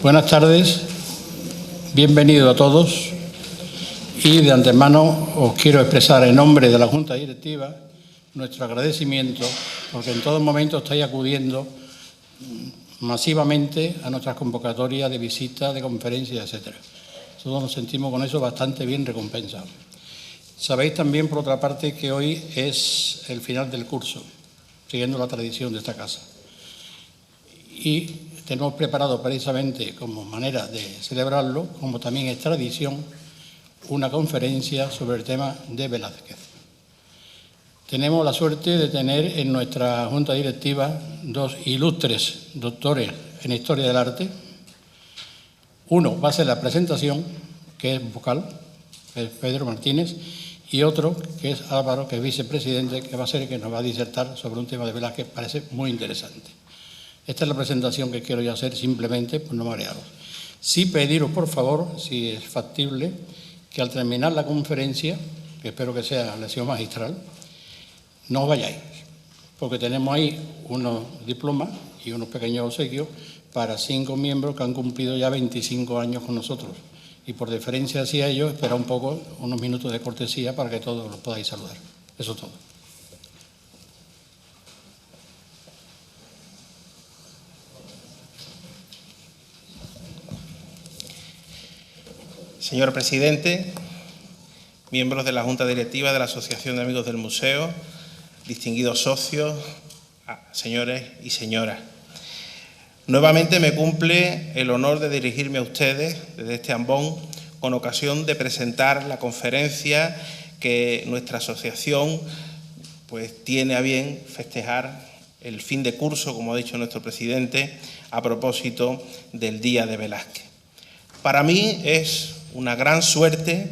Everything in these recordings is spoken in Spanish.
Buenas tardes, bienvenido a todos y de antemano os quiero expresar en nombre de la Junta Directiva nuestro agradecimiento porque en todo momento estáis acudiendo masivamente a nuestras convocatorias de visitas, de conferencias, etcétera. Todos nos sentimos con eso bastante bien recompensados. Sabéis también, por otra parte, que hoy es el final del curso, siguiendo la tradición de esta casa. Y tenemos preparado precisamente como manera de celebrarlo, como también es tradición, una conferencia sobre el tema de Velázquez. Tenemos la suerte de tener en nuestra Junta Directiva dos ilustres doctores en Historia del Arte. Uno va a ser la presentación, que es vocal, que es Pedro Martínez, y otro, que es Álvaro, que es vicepresidente, que va a ser el que nos va a disertar sobre un tema de Velázquez que parece muy interesante. Esta es la presentación que quiero yo hacer simplemente, por no marearos. Sí pediros, por favor, si es factible, que al terminar la conferencia, que espero que sea lección magistral, no os vayáis, porque tenemos ahí unos diplomas y unos pequeños obsequios para 5 miembros que han cumplido ya 25 años con nosotros. Y por deferencia hacia ellos, espera un poco, unos minutos de cortesía para que todos los podáis saludar. Eso es todo. Señor presidente, miembros de la Junta Directiva de la Asociación de Amigos del Museo, distinguidos socios, señores y señoras. Nuevamente me cumple el honor de dirigirme a ustedes desde este ambón con ocasión de presentar la conferencia que nuestra asociación tiene a bien festejar el fin de curso, como ha dicho nuestro presidente, a propósito del Día de Velázquez. Para mí es una gran suerte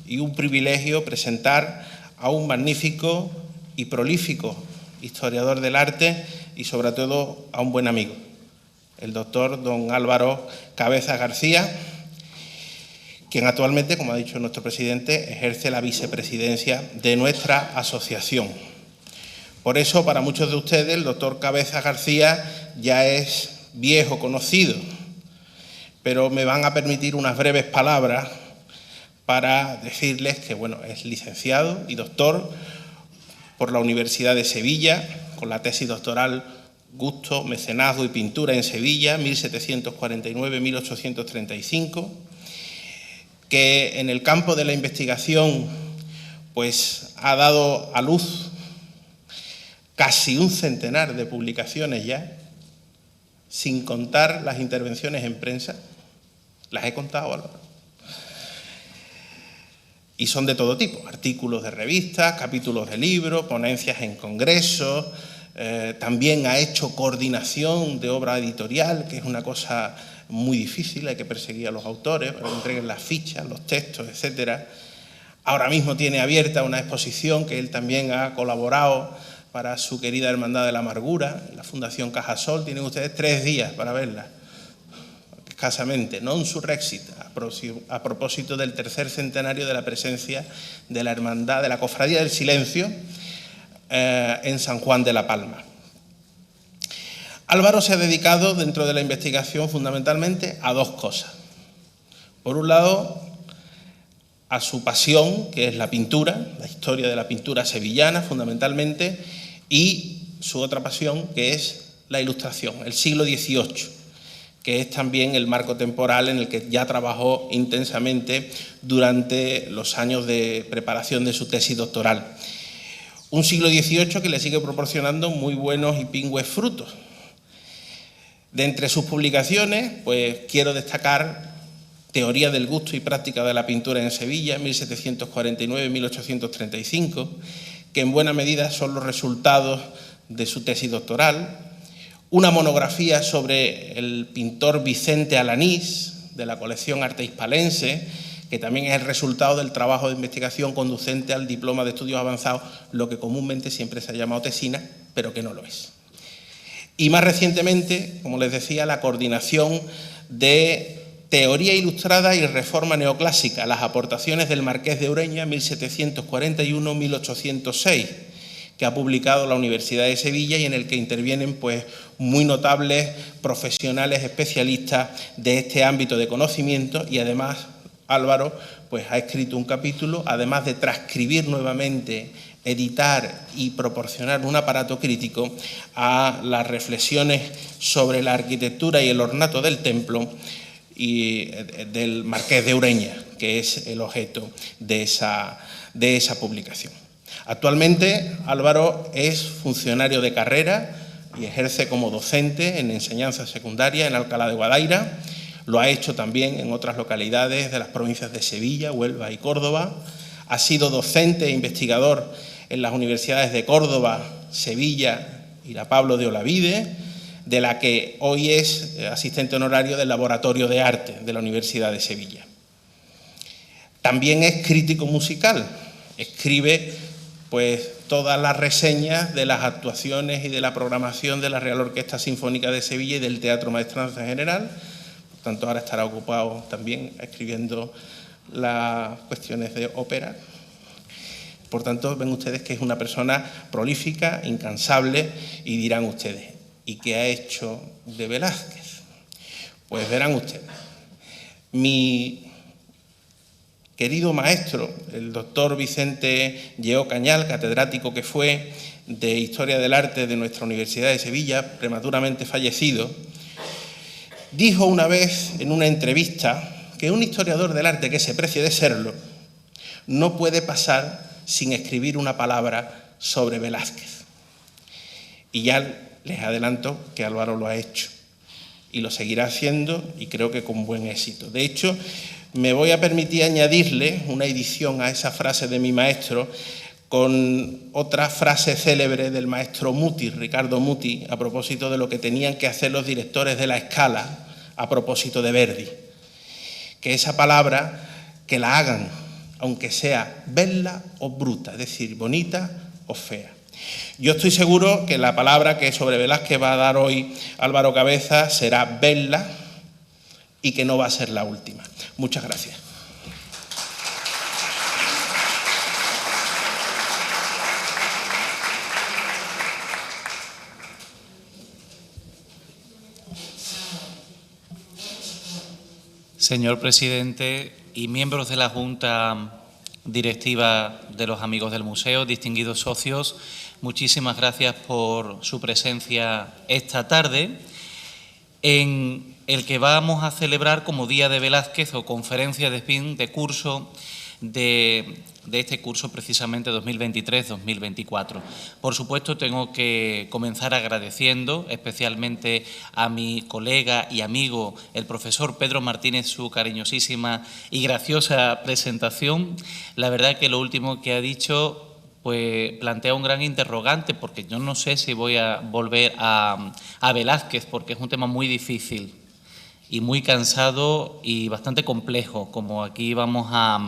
y un privilegio presentar a un magnífico y prolífico historiador del arte y sobre todo a un buen amigo, el doctor don Álvaro Cabezas García, quien actualmente, como ha dicho nuestro presidente, ejerce la vicepresidencia de nuestra asociación. Por eso, para muchos de ustedes, el doctor Cabezas García ya es viejo conocido, pero me van a permitir unas breves palabras para decirles que es licenciado y doctor por la Universidad de Sevilla, con la tesis doctoral Gusto, Mecenazgo y Pintura en Sevilla, 1749-1835, que en el campo de la investigación ha dado a luz casi un centenar de publicaciones ya, sin contar las intervenciones en prensa. Las he contado, Álvaro. Y son de todo tipo, artículos de revistas, capítulos de libros, ponencias en congresos, también ha hecho coordinación de obra editorial, que es una cosa muy difícil, hay que perseguir a los autores para que entreguen las fichas, los textos, etcétera. Ahora mismo tiene abierta una exposición que él también ha colaborado para su querida Hermandad de la Amargura, la Fundación Cajasol. Tienen ustedes 3 días para verla, escasamente, non surrexit, a propósito del 3er centenario de la presencia de la Hermandad de la Cofradía del Silencio en San Juan de la Palma. Álvaro se ha dedicado dentro de la investigación fundamentalmente a 2 cosas. Por un lado, a su pasión, que es la pintura, la historia de la pintura sevillana fundamentalmente, y su otra pasión, que es la ilustración, el siglo XVIII, que es también el marco temporal en el que ya trabajó intensamente durante los años de preparación de su tesis doctoral. Un siglo XVIII que le sigue proporcionando muy buenos y pingües frutos. De entre sus publicaciones, quiero destacar Teoría del gusto y práctica de la pintura en Sevilla, 1749-1835, que en buena medida son los resultados de su tesis doctoral. Una monografía sobre el pintor Vicente Alanís, de la colección Arte Hispalense, que también es el resultado del trabajo de investigación conducente al diploma de estudios avanzados, lo que comúnmente siempre se ha llamado tesina, pero que no lo es. Y más recientemente, como les decía, la coordinación de Teoría ilustrada y reforma neoclásica, las aportaciones del Marqués de Ureña, 1741-1806, que ha publicado la Universidad de Sevilla y en el que intervienen pues, muy notables profesionales especialistas de este ámbito de conocimiento y además Álvaro pues, ha escrito un capítulo, además de transcribir nuevamente, editar y proporcionar un aparato crítico a las reflexiones sobre la arquitectura y el ornato del templo y del Marqués de Ureña, que es el objeto de esa publicación. Actualmente Álvaro es funcionario de carrera y ejerce como docente en enseñanza secundaria en Alcalá de Guadaira. Lo ha hecho también en otras localidades de las provincias de Sevilla, Huelva y Córdoba. Ha sido docente e investigador en las universidades de Córdoba, Sevilla y la Pablo de Olavide, de la que hoy es asistente honorario del Laboratorio de Arte de la Universidad de Sevilla. También es crítico musical, escribe pues, todas las reseñas de las actuaciones y de la programación de la Real Orquesta Sinfónica de Sevilla y del Teatro Maestranza en general. Por tanto, ahora estará ocupado también escribiendo las cuestiones de ópera. Por tanto, ven ustedes que es una persona prolífica, incansable, y dirán ustedes, ¿y qué ha hecho de Velázquez? Pues verán ustedes, mi querido maestro, el doctor Vicente Lleó Cañal, catedrático que fue de Historia del Arte de nuestra Universidad de Sevilla, prematuramente fallecido, dijo una vez en una entrevista que un historiador del arte que se precie de serlo no puede pasar sin escribir una palabra sobre Velázquez. Y ya les adelanto que Álvaro lo ha hecho y lo seguirá haciendo y creo que con buen éxito. De hecho, me voy a permitir añadirle una edición a esa frase de mi maestro con otra frase célebre del maestro Muti, Ricardo Muti, a propósito de lo que tenían que hacer los directores de la Scala a propósito de Verdi. Que esa palabra, que la hagan, aunque sea bella o bruta, es decir, bonita o fea. Yo estoy seguro que la palabra que sobre Velázquez va a dar hoy Álvaro Cabeza será bella y que no va a ser la última. Muchas gracias. Señor presidente y miembros de la Junta Directiva de los Amigos del Museo, distinguidos socios, muchísimas gracias por su presencia esta tarde, en el que vamos a celebrar como Día de Velázquez o conferencia de fin de curso de este curso precisamente 2023-2024. Por supuesto, tengo que comenzar agradeciendo especialmente a mi colega y amigo, el profesor Pedro Martínez, su cariñosísima y graciosa presentación. La verdad que lo último que ha dicho pues plantea un gran interrogante, porque yo no sé si voy a volver a Velázquez, porque es un tema muy difícil y muy cansado y bastante complejo, como aquí vamos a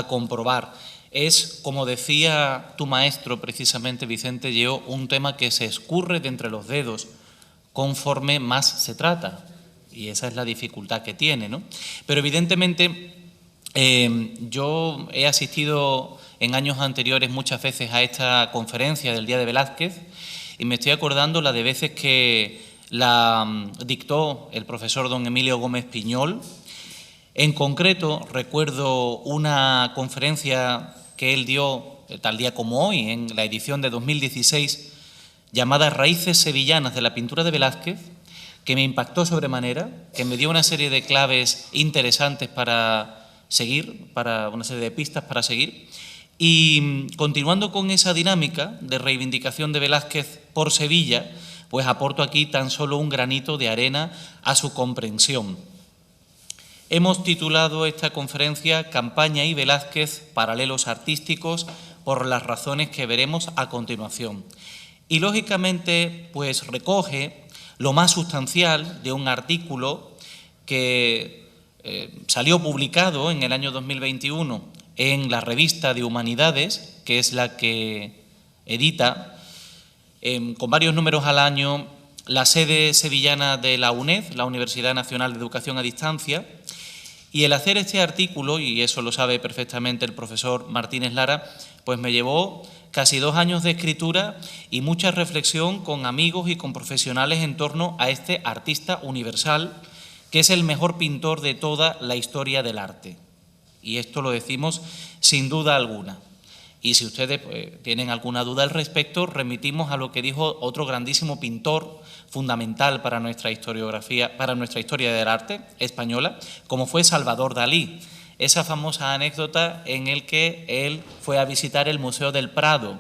comprobar. Es, como decía tu maestro precisamente, Vicente Lleó, un tema que se escurre de entre los dedos conforme más se trata, y esa es la dificultad que tiene, ¿no? Pero evidentemente yo he asistido en años anteriores muchas veces a esta conferencia del Día de Velázquez y me estoy acordando la de veces que la dictó el profesor don Emilio Gómez Piñol. En concreto, recuerdo una conferencia que él dio tal día como hoy, en la edición de 2016, llamada Raíces sevillanas de la pintura de Velázquez, que me impactó sobremanera, que me dio una serie de claves interesantes para seguir, para una serie de pistas para seguir. Y continuando con esa dinámica de reivindicación de Velázquez por Sevilla, pues aporto aquí tan solo un granito de arena a su comprensión. Hemos titulado esta conferencia Campaña y Velázquez, paralelos artísticos, por las razones que veremos a continuación. Y lógicamente, pues recoge lo más sustancial de un artículo que salió publicado en el año 2021 en la Revista de Humanidades, que es la que edita con varios números al año la sede sevillana de la UNED, la Universidad Nacional de Educación a Distancia. Y el hacer este artículo, y eso lo sabe perfectamente el profesor Martínez Lara, pues me llevó casi 2 años de escritura y mucha reflexión con amigos y con profesionales en torno a este artista universal, que es el mejor pintor de toda la historia del arte. Y esto lo decimos sin duda alguna. Y si ustedes tienen alguna duda al respecto, remitimos a lo que dijo otro grandísimo pintor fundamental para nuestra historiografía, para nuestra historia del arte española, como fue Salvador Dalí. Esa famosa anécdota en el que él fue a visitar el Museo del Prado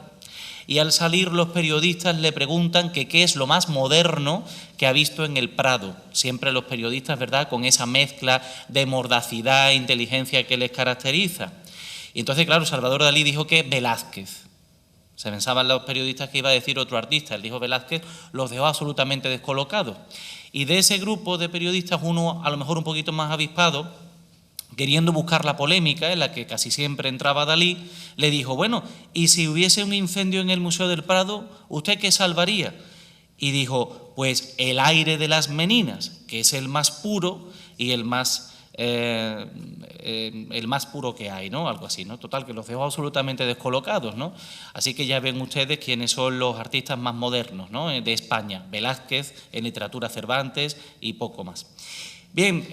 y al salir los periodistas le preguntan que qué es lo más moderno que ha visto en el Prado. Siempre los periodistas, ¿verdad?, con esa mezcla de mordacidad e inteligencia que les caracteriza. Y entonces, claro, Salvador Dalí dijo que Velázquez. Se pensaban los periodistas que iba a decir otro artista, él dijo Velázquez, los dejó absolutamente descolocados. Y de ese grupo de periodistas, uno a lo mejor un poquito más avispado, queriendo buscar la polémica en la que casi siempre entraba Dalí, le dijo, bueno, ¿y si hubiese un incendio en el Museo del Prado, usted qué salvaría? Y dijo, pues el aire de las meninas, que es el más puro y el más puro que hay, ¿no? Algo así, ¿no? Total, que los dejó absolutamente descolocados, ¿no? Así que ya ven ustedes quiénes son los artistas más modernos, ¿no?, de España. Velázquez, en literatura Cervantes y poco más. Bien,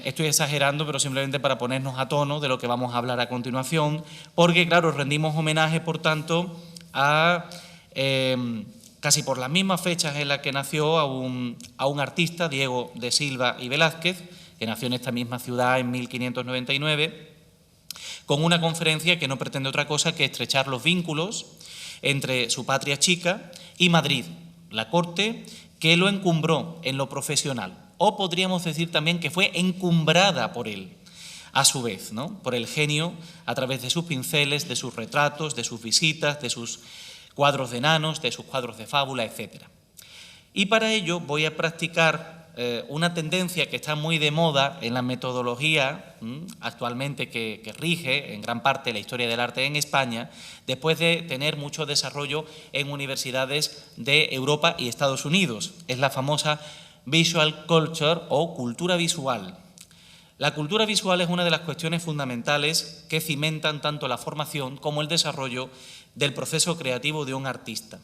estoy exagerando, pero simplemente para ponernos a tono de lo que vamos a hablar a continuación, porque, claro, rendimos homenaje, por tanto, a casi por las mismas fechas en las que nació a un artista, Diego de Silva y Velázquez, que nació en esta misma ciudad en 1599, con una conferencia que no pretende otra cosa que estrechar los vínculos entre su patria chica y Madrid, la corte que lo encumbró en lo profesional, o podríamos decir también que fue encumbrada por él, a su vez, ¿no?, por el genio a través de sus pinceles, de sus retratos, de sus visitas, de sus cuadros de enanos, de sus cuadros de fábula, etc. Y para ello voy a practicar una tendencia que está muy de moda en la metodología actualmente que rige en gran parte la historia del arte en España, después de tener mucho desarrollo en universidades de Europa y Estados Unidos. Es la famosa visual culture o cultura visual. La cultura visual es una de las cuestiones fundamentales que cimentan tanto la formación como el desarrollo del proceso creativo de un artista.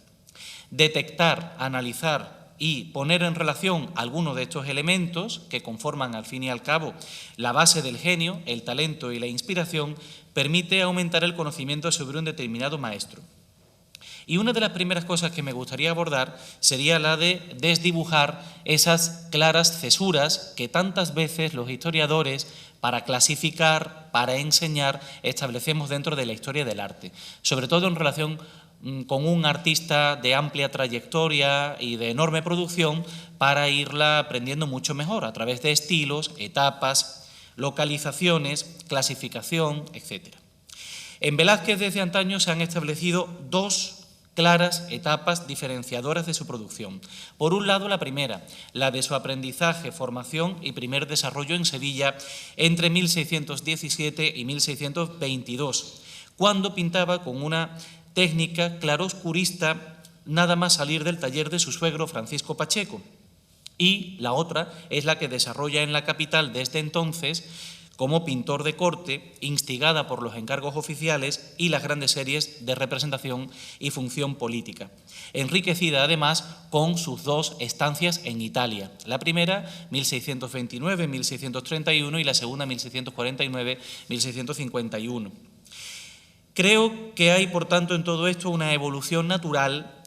Detectar, analizar y poner en relación algunos de estos elementos que conforman al fin y al cabo la base del genio, el talento y la inspiración, permite aumentar el conocimiento sobre un determinado maestro. Y una de las primeras cosas que me gustaría abordar sería la de desdibujar esas claras cesuras que tantas veces los historiadores, para clasificar, para enseñar, establecemos dentro de la historia del arte, sobre todo en relación con un artista de amplia trayectoria y de enorme producción, para irla aprendiendo mucho mejor a través de estilos, etapas, localizaciones, clasificación, etc. En Velázquez desde antaño se han establecido dos claras etapas diferenciadoras de su producción. Por un lado, la primera, la de su aprendizaje, formación y primer desarrollo en Sevilla entre 1617 y 1622, cuando pintaba con una técnica claroscurista nada más salir del taller de su suegro Francisco Pacheco. Y la otra es la que desarrolla en la capital desde entonces como pintor de corte, instigada por los encargos oficiales y las grandes series de representación y función política, enriquecida además con sus dos estancias en Italia, la primera 1629-1631 y la segunda 1649-1651. Creo que hay, por tanto, en todo esto una evolución natural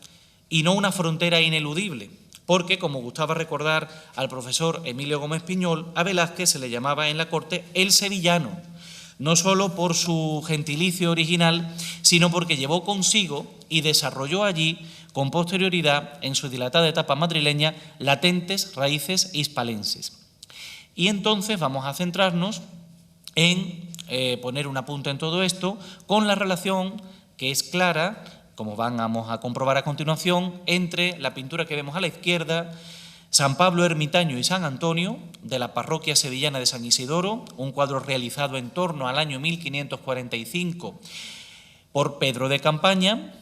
y no una frontera ineludible, porque, como gustaba recordar al profesor Emilio Gómez Piñol, a Velázquez se le llamaba en la corte el sevillano, no solo por su gentilicio original, sino porque llevó consigo y desarrolló allí, con posterioridad, en su dilatada etapa madrileña, latentes raíces hispalenses. Y entonces vamos a centrarnos en poner un apunte en todo esto con la relación que es clara, como vamos a comprobar a continuación, entre la pintura que vemos a la izquierda, San Pablo Ermitaño y San Antonio, de la parroquia sevillana de San Isidoro, un cuadro realizado en torno al año 1545 por Pedro de Campaña,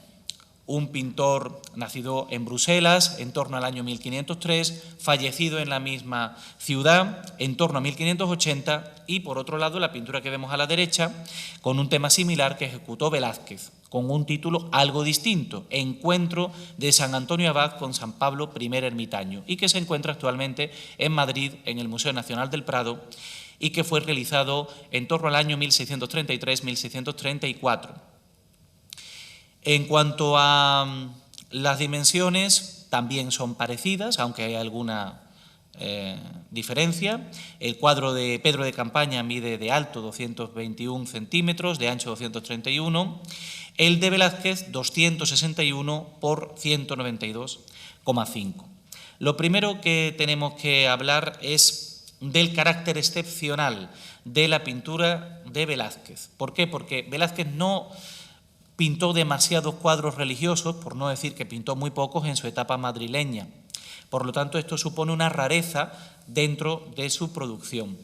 un pintor nacido en Bruselas en torno al año 1503, fallecido en la misma ciudad en torno a 1580, y por otro lado la pintura que vemos a la derecha con un tema similar que ejecutó Velázquez, con un título algo distinto, Encuentro de San Antonio Abad con San Pablo I Ermitaño, y que se encuentra actualmente en Madrid, en el Museo Nacional del Prado, y que fue realizado en torno al año 1633-1634. En cuanto a las dimensiones, también son parecidas, aunque hay alguna diferencia. El cuadro de Pedro de Campaña mide de alto 221 centímetros, de ancho 231, el de Velázquez 261 por 192,5. Lo primero que tenemos que hablar es del carácter excepcional de la pintura de Velázquez. ¿Por qué? Porque Velázquez no pintó demasiados cuadros religiosos, por no decir que pintó muy pocos en su etapa madrileña. Por lo tanto, esto supone una rareza dentro de su producción.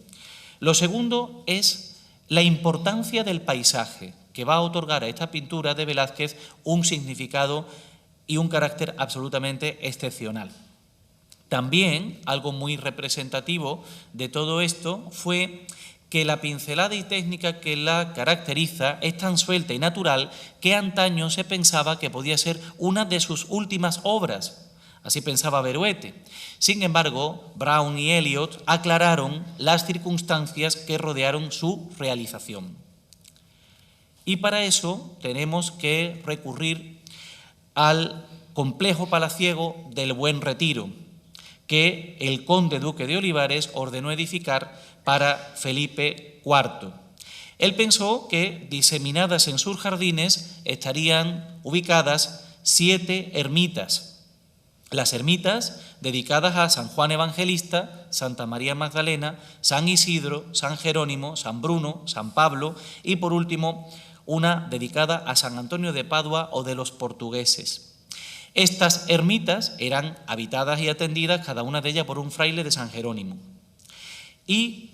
Lo segundo es la importancia del paisaje, que va a otorgar a esta pintura de Velázquez un significado y un carácter absolutamente excepcional. También, algo muy representativo de todo esto fue que la pincelada y técnica que la caracteriza es tan suelta y natural que antaño se pensaba que podía ser una de sus últimas obras. Así pensaba Beruete. Sin embargo, Brown y Eliot aclararon las circunstancias que rodearon su realización. Y para eso tenemos que recurrir al complejo palaciego del Buen Retiro, que el conde duque de Olivares ordenó edificar para Felipe IV. Él pensó que diseminadas en sus jardines estarían ubicadas 7 ermitas. Las ermitas dedicadas a San Juan Evangelista, Santa María Magdalena, San Isidro, San Jerónimo, San Bruno, San Pablo y, por último, una dedicada a San Antonio de Padua o de los portugueses. Estas ermitas eran habitadas y atendidas, cada una de ellas por un fraile de San Jerónimo. Y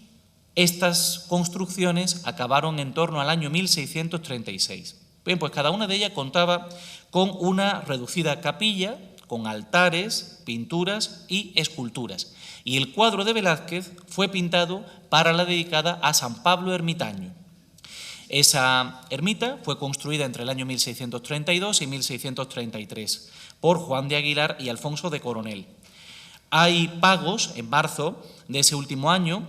estas construcciones acabaron en torno al año 1636. Bien, pues cada una de ellas contaba con una reducida capilla, con altares, pinturas y esculturas. Y el cuadro de Velázquez fue pintado para la dedicada a San Pablo Ermitaño. Esa ermita fue construida entre el año 1632 y 1633 por Juan de Aguilar y Alfonso de Coronel. Hay pagos en marzo de ese último año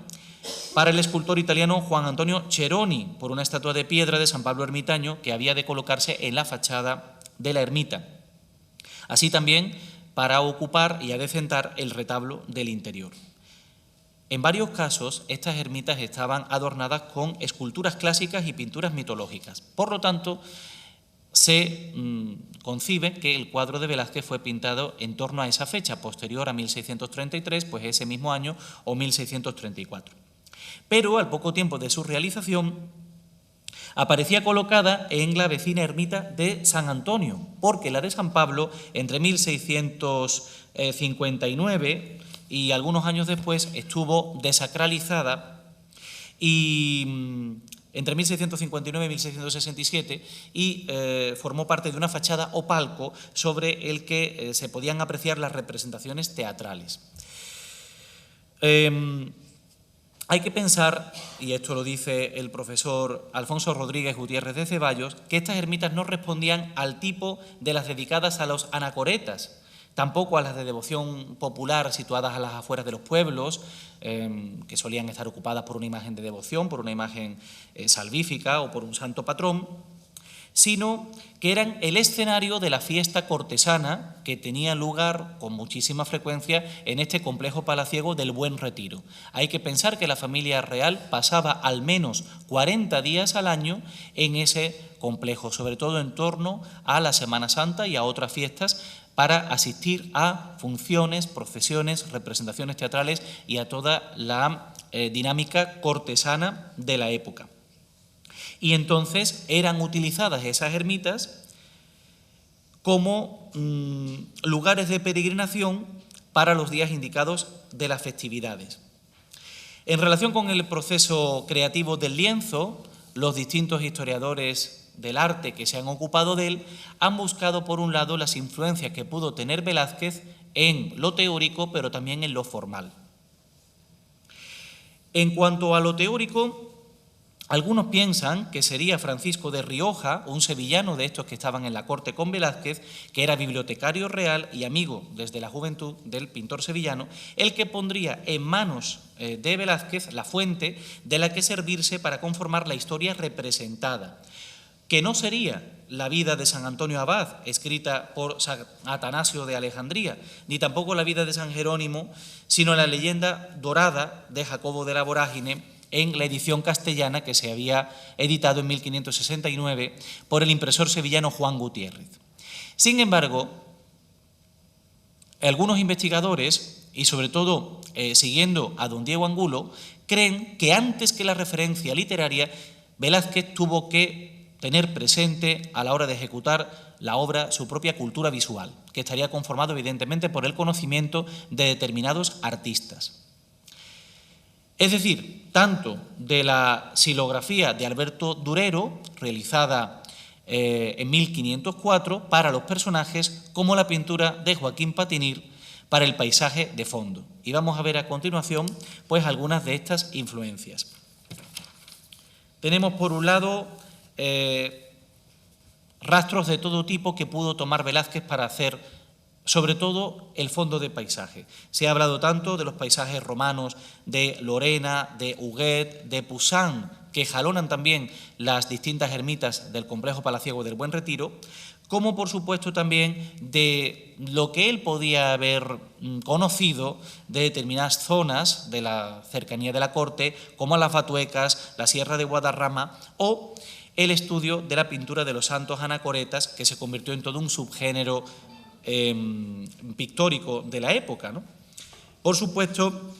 para el escultor italiano Juan Antonio Ceroni por una estatua de piedra de San Pablo Ermitaño que había de colocarse en la fachada de la ermita. Así también para ocupar y adecentar el retablo del interior. En varios casos, estas ermitas estaban adornadas con esculturas clásicas y pinturas mitológicas. Por lo tanto, se concibe que el cuadro de Velázquez fue pintado en torno a esa fecha, posterior a 1633, pues ese mismo año, o 1634. Pero al poco tiempo de su realización, aparecía colocada en la vecina ermita de San Antonio, porque la de San Pablo, entre 1659 y algunos años después, estuvo desacralizada y entre 1659 y 1667 y formó parte de una fachada o palco sobre el que se podían apreciar las representaciones teatrales. Hay que pensar, y esto lo dice el profesor Alfonso Rodríguez Gutiérrez de Ceballos, que estas ermitas no respondían al tipo de las dedicadas a los anacoretas, tampoco a las de devoción popular situadas a las afueras de los pueblos, que solían estar ocupadas por una imagen de devoción, por una imagen salvífica o por un santo patrón, sino que eran el escenario de la fiesta cortesana que tenía lugar con muchísima frecuencia en este complejo palaciego del Buen Retiro. Hay que pensar que la familia real pasaba al menos 40 días al año en ese complejo, sobre todo en torno a la Semana Santa y a otras fiestas, para asistir a funciones, procesiones, representaciones teatrales y a toda la dinámica cortesana de la época. Y entonces eran utilizadas esas ermitas como lugares de peregrinación para los días indicados de las festividades. En relación con el proceso creativo del lienzo, los distintos historiadores del arte que se han ocupado de él han buscado, por un lado, las influencias que pudo tener Velázquez en lo teórico, pero también en lo formal. En cuanto a lo teórico, Algunos piensan que sería Francisco de Rioja, un sevillano de estos que estaban en la corte con Velázquez, que era bibliotecario real y amigo desde la juventud del pintor sevillano, el que pondría en manos de Velázquez la fuente de la que servirse para conformar la historia representada, que no sería la vida de San Antonio Abad, escrita por San Atanasio de Alejandría, ni tampoco la vida de San Jerónimo, sino la leyenda dorada de Jacobo de la Vorágine, en la edición castellana que se había editado en 1569 por el impresor sevillano Juan Gutiérrez. Sin embargo, algunos investigadores, y sobre todo siguiendo a don Diego Angulo, creen que antes que la referencia literaria, Velázquez tuvo que tener presente a la hora de ejecutar la obra su propia cultura visual, que estaría conformado evidentemente por el conocimiento de determinados artistas. Es decir, tanto de la xilografía de Alberto Durero, realizada en 1504 para los personajes, como la pintura de Joaquín Patinir para el paisaje de fondo. Y vamos a ver a continuación pues, algunas de estas influencias. Tenemos por un lado rastros de todo tipo que pudo tomar Velázquez para hacer sobre todo el fondo de paisaje. Se ha hablado tanto de los paisajes romanos de Lorena, de Huguet, de Poussin, que jalonan también las distintas ermitas del complejo palaciego del Buen Retiro, como por supuesto también de lo que él podía haber conocido de determinadas zonas de la cercanía de la corte, como las Batuecas, la Sierra de Guadarrama o el estudio de la pintura de los santos anacoretas, que se convirtió en todo un subgénero pictórico de la época, ¿no? Por supuesto,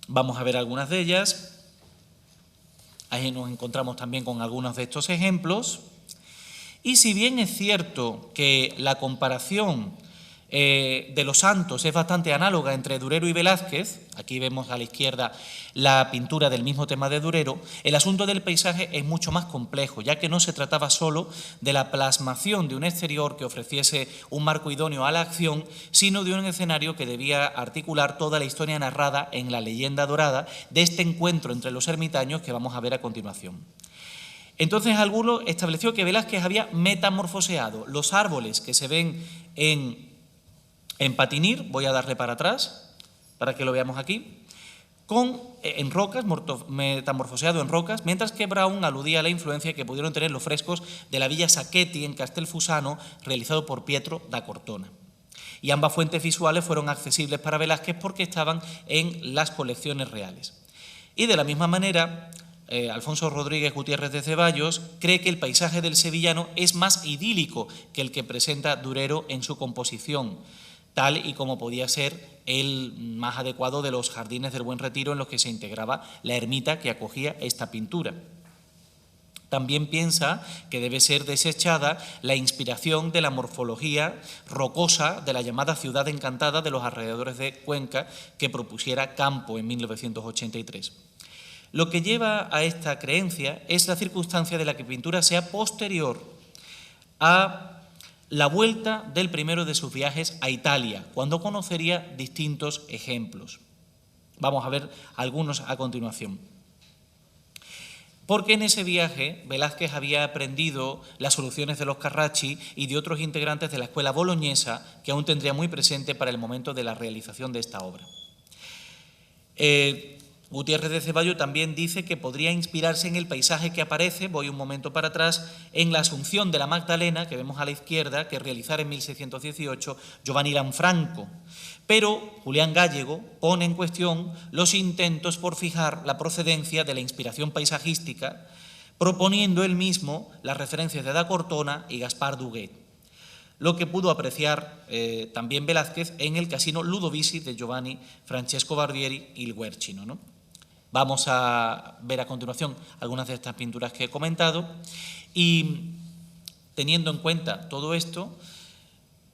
vamos a ver algunas de ellas. Ahí nos encontramos también con algunos de estos ejemplos. Y si bien es cierto que la comparación de los santos es bastante análoga entre Durero y Velázquez, aquí vemos a la izquierda la pintura del mismo tema de Durero, el asunto del paisaje es mucho más complejo, ya que no se trataba solo de la plasmación de un exterior que ofreciese un marco idóneo a la acción, sino de un escenario que debía articular toda la historia narrada en la leyenda dorada de este encuentro entre los ermitaños que vamos a ver a continuación. Entonces Angulo estableció que Velázquez había metamorfoseado los árboles que se ven en Patinir, voy a darle para atrás para que lo veamos aquí, en rocas, metamorfoseado en rocas, mientras que Brown aludía a la influencia que pudieron tener los frescos de la Villa Sacchetti en Castelfusano, realizado por Pietro da Cortona. Y ambas fuentes visuales fueron accesibles para Velázquez porque estaban en las colecciones reales. Y de la misma manera, Alfonso Rodríguez Gutiérrez de Ceballos cree que el paisaje del sevillano es más idílico que el que presenta Durero en su composición, tal y como podía ser el más adecuado de los jardines del Buen Retiro en los que se integraba la ermita que acogía esta pintura. También piensa que debe ser desechada la inspiración de la morfología rocosa de la llamada Ciudad Encantada de los alrededores de Cuenca que propusiera Campo en 1983. Lo que lleva a esta creencia es la circunstancia de la que la pintura sea posterior a la vuelta del primero de sus viajes a Italia, cuando conocería distintos ejemplos. Vamos a ver algunos a continuación. Porque en ese viaje Velázquez había aprendido las soluciones de los Carracci y de otros integrantes de la escuela boloñesa que aún tendría muy presente para el momento de la realización de esta obra. Gutiérrez de Ceballos también dice que podría inspirarse en el paisaje que aparece, voy un momento para atrás, en la Asunción de la Magdalena, que vemos a la izquierda, que realizara en 1618 Giovanni Lanfranco. Pero Julián Gallego pone en cuestión los intentos por fijar la procedencia de la inspiración paisajística, proponiendo él mismo las referencias de da Cortona y Gaspar Duguet, lo que pudo apreciar también Velázquez en el Casino Ludovisi de Giovanni Francesco Barbieri y el Guercino, ¿no? Vamos a ver a continuación algunas de estas pinturas que he comentado y, teniendo en cuenta todo esto,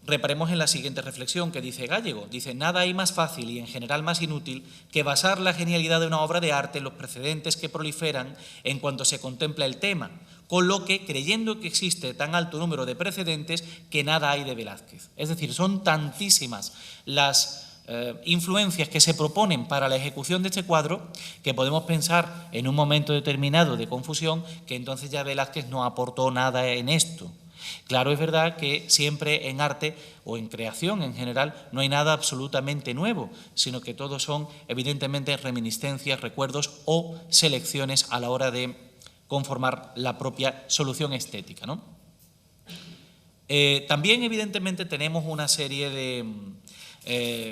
reparemos en la siguiente reflexión que dice Gallego. Dice: nada hay más fácil y en general más inútil que basar la genialidad de una obra de arte en los precedentes que proliferan en cuanto se contempla el tema, con lo que, creyendo que existe tan alto número de precedentes, que nada hay de Velázquez. Es decir, son tantísimas las influencias que se proponen para la ejecución de este cuadro, que podemos pensar en un momento determinado de confusión que entonces ya Velázquez no aportó nada en esto. Claro, es verdad que siempre en arte o en creación en general no hay nada absolutamente nuevo, sino que todos son evidentemente reminiscencias, recuerdos o selecciones a la hora de conformar la propia solución estética, ¿no? También evidentemente tenemos una serie de